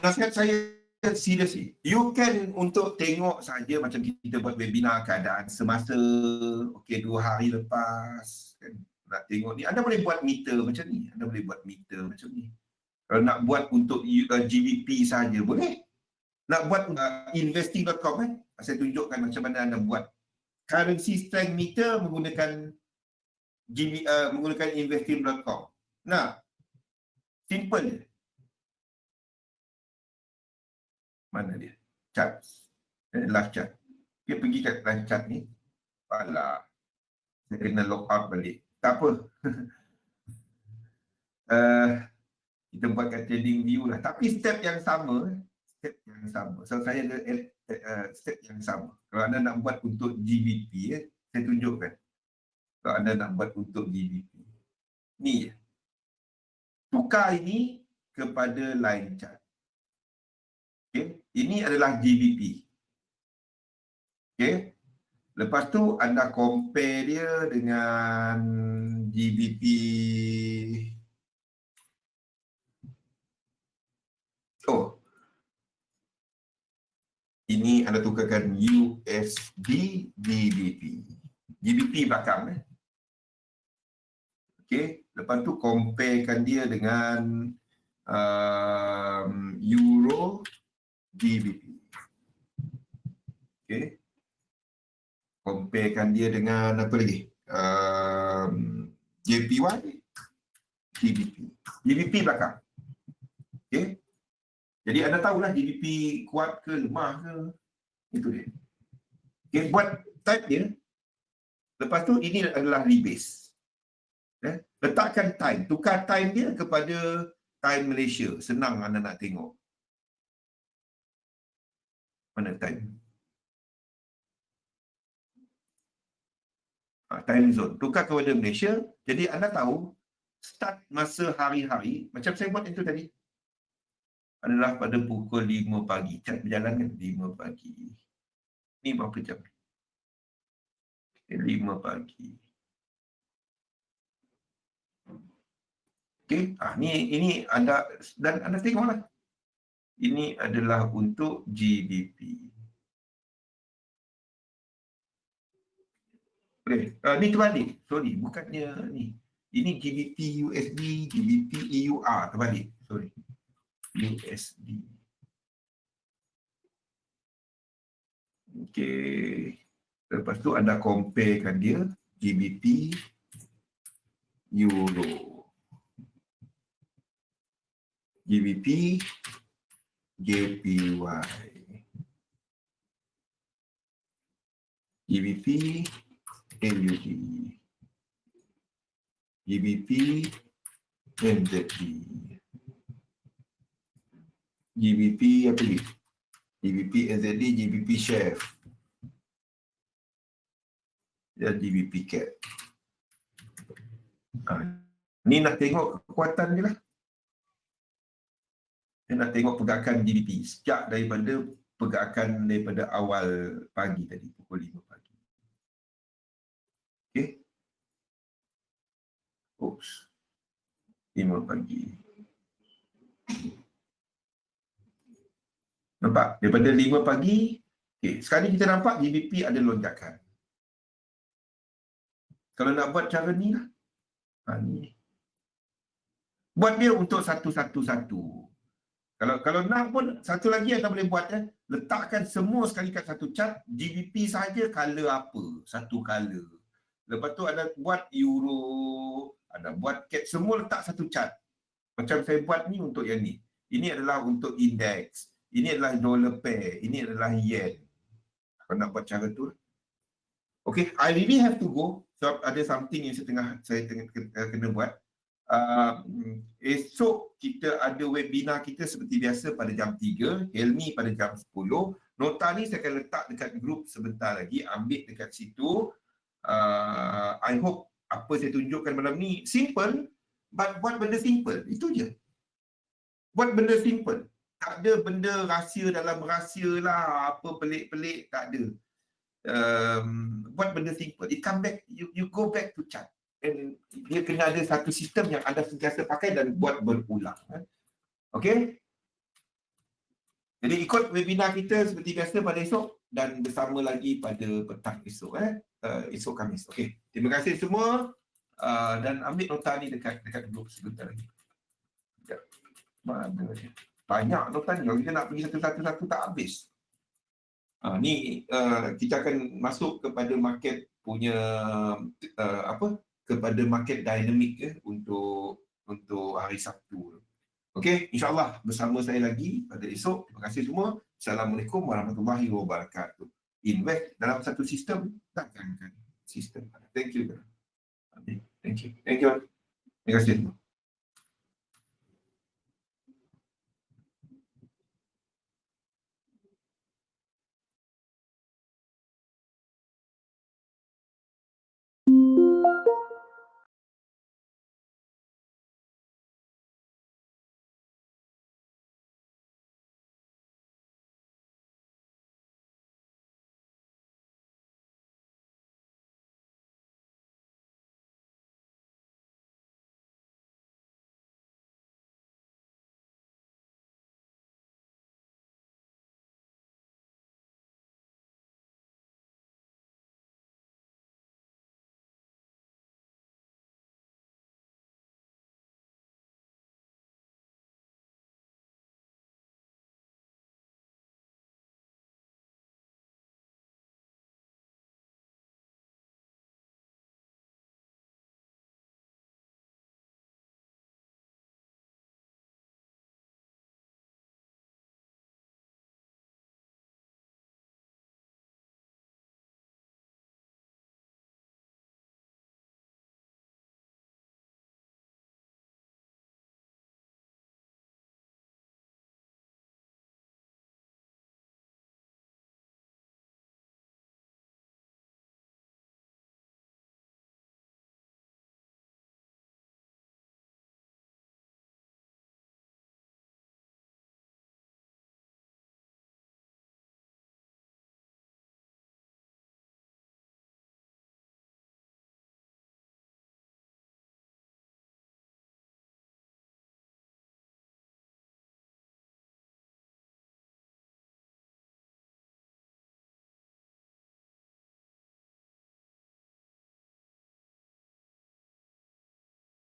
Nasihat saya seriously, you can untuk tengok saja macam kita buat webinar keadaan semasa, okey 2 hari lepas kan, nak tengok ni, anda boleh buat meter macam ni, anda boleh buat meter macam ni. Kalau nak buat untuk GBP saja boleh. Nak buat investing.com kan, saya tunjukkan macam mana anda buat currency strength meter menggunakan menggunakan investing.com. Nah, simple je. Mana dia? Chart. Live chart. Dia pergi kat live chart ni. Alah. Saya kena log out balik. Tak apa. Kita buat kat trading view lah. Tapi step yang sama. So saya ada step yang sama. Kalau anda nak buat untuk GBP, saya tunjukkan. Kalau anda nak buat untuk GBP. Ni je. Tukar ini kepada line chart. Okay. Ini adalah GBP. Okay. Lepas tu anda compare dia dengan GBP. Oh. Ini anda tukarkan USD GBP. GBP belakang. Okay. Lepas tu comparekan dia dengan Euro GBP. Okay. Comparekan dia dengan apa lagi? JPY GBP. GBP belakang. Okay. Jadi anda tahulah GBP kuat ke lemah ke. Itu dia. Okay. Buat type dia. Lepas tu ini adalah rebase. Letakkan time. Tukar time dia kepada time Malaysia. Senang anda nak tengok. Mana time? Time zone. Tukar kepada Malaysia. Jadi anda tahu start masa hari-hari. Macam saya buat itu tadi. Adalah pada pukul 5 pagi. Cat berjalan kan 5 pagi. Ni berapa jam? 5 pagi. Okey, ini anda dan anda tengoklah. Ini adalah untuk GBP. Okey, ni terbalik. Sorry, bukannya ni. Ini GBP USD, GBP EUR terbalik. Sorry. USD. Okey. Lepas tu anda comparekan dia GBP Euro. GBP JPY. GBP AUD. GBP NZD. GBP apa ni? GBP NZD, GBP Chef. Dan GBP CAD. Ni nak tengok kekuatan dia lah. Saya nak tengok pergerakan GBP sejak daripada pergerakan daripada awal pagi tadi, pukul 5 pagi. Okey. Oops. 5 pagi. Nampak? Daripada 5 pagi, okey, sekarang kita nampak GBP ada lonjakan. Kalau nak buat cara ni lah. Ni. Buat dia untuk satu-satu-satu. Kalau nak pun satu lagi yang anda boleh buat, letakkan semua sekali kat satu chart, GBP saja color apa, satu color. Lepas tu ada buat euro, ada buat CAD, semua letak satu chart. Macam saya buat ni untuk yang ni. Ini adalah untuk indeks. Ini adalah dollar pair. Ini adalah yen. Kalau nak buat cara tu. Okay, I really have to go. Sebab ada something yang saya tengah kena buat. Esok kita ada webinar kita seperti biasa pada jam 3, Helmi pada jam 10. Nota ni saya akan letak dekat grup sebentar lagi, ambil dekat situ. I hope apa saya tunjukkan malam ni simple, but buat benda simple, itu je. Buat benda simple. Tak ada benda rahsia dalam rahsia lah, apa pelik-pelik, tak ada. Buat benda simple. It come back, you go back to chart. And dia kena ada satu sistem yang anda sentiasa pakai dan buat berulang. Okay? Jadi ikut webinar kita seperti biasa pada esok dan bersama lagi pada petang esok. Esok Khamis. Okay. Terima kasih semua. Dan ambil nota ni dekat grup sebentar lagi. Sekejap. Mana dia? Banyak nota ni. Kalau kita nak pergi satu-satu tak habis. Ni kita akan masuk kepada market punya kepada market dynamic untuk hari Sabtu. Okey, insya-Allah bersama saya lagi pada esok. Terima kasih semua. Assalamualaikum warahmatullahi wabarakatuh. Invest dalam satu sistem, takkan sistem. Thank you. Thank you. Terima kasih semua.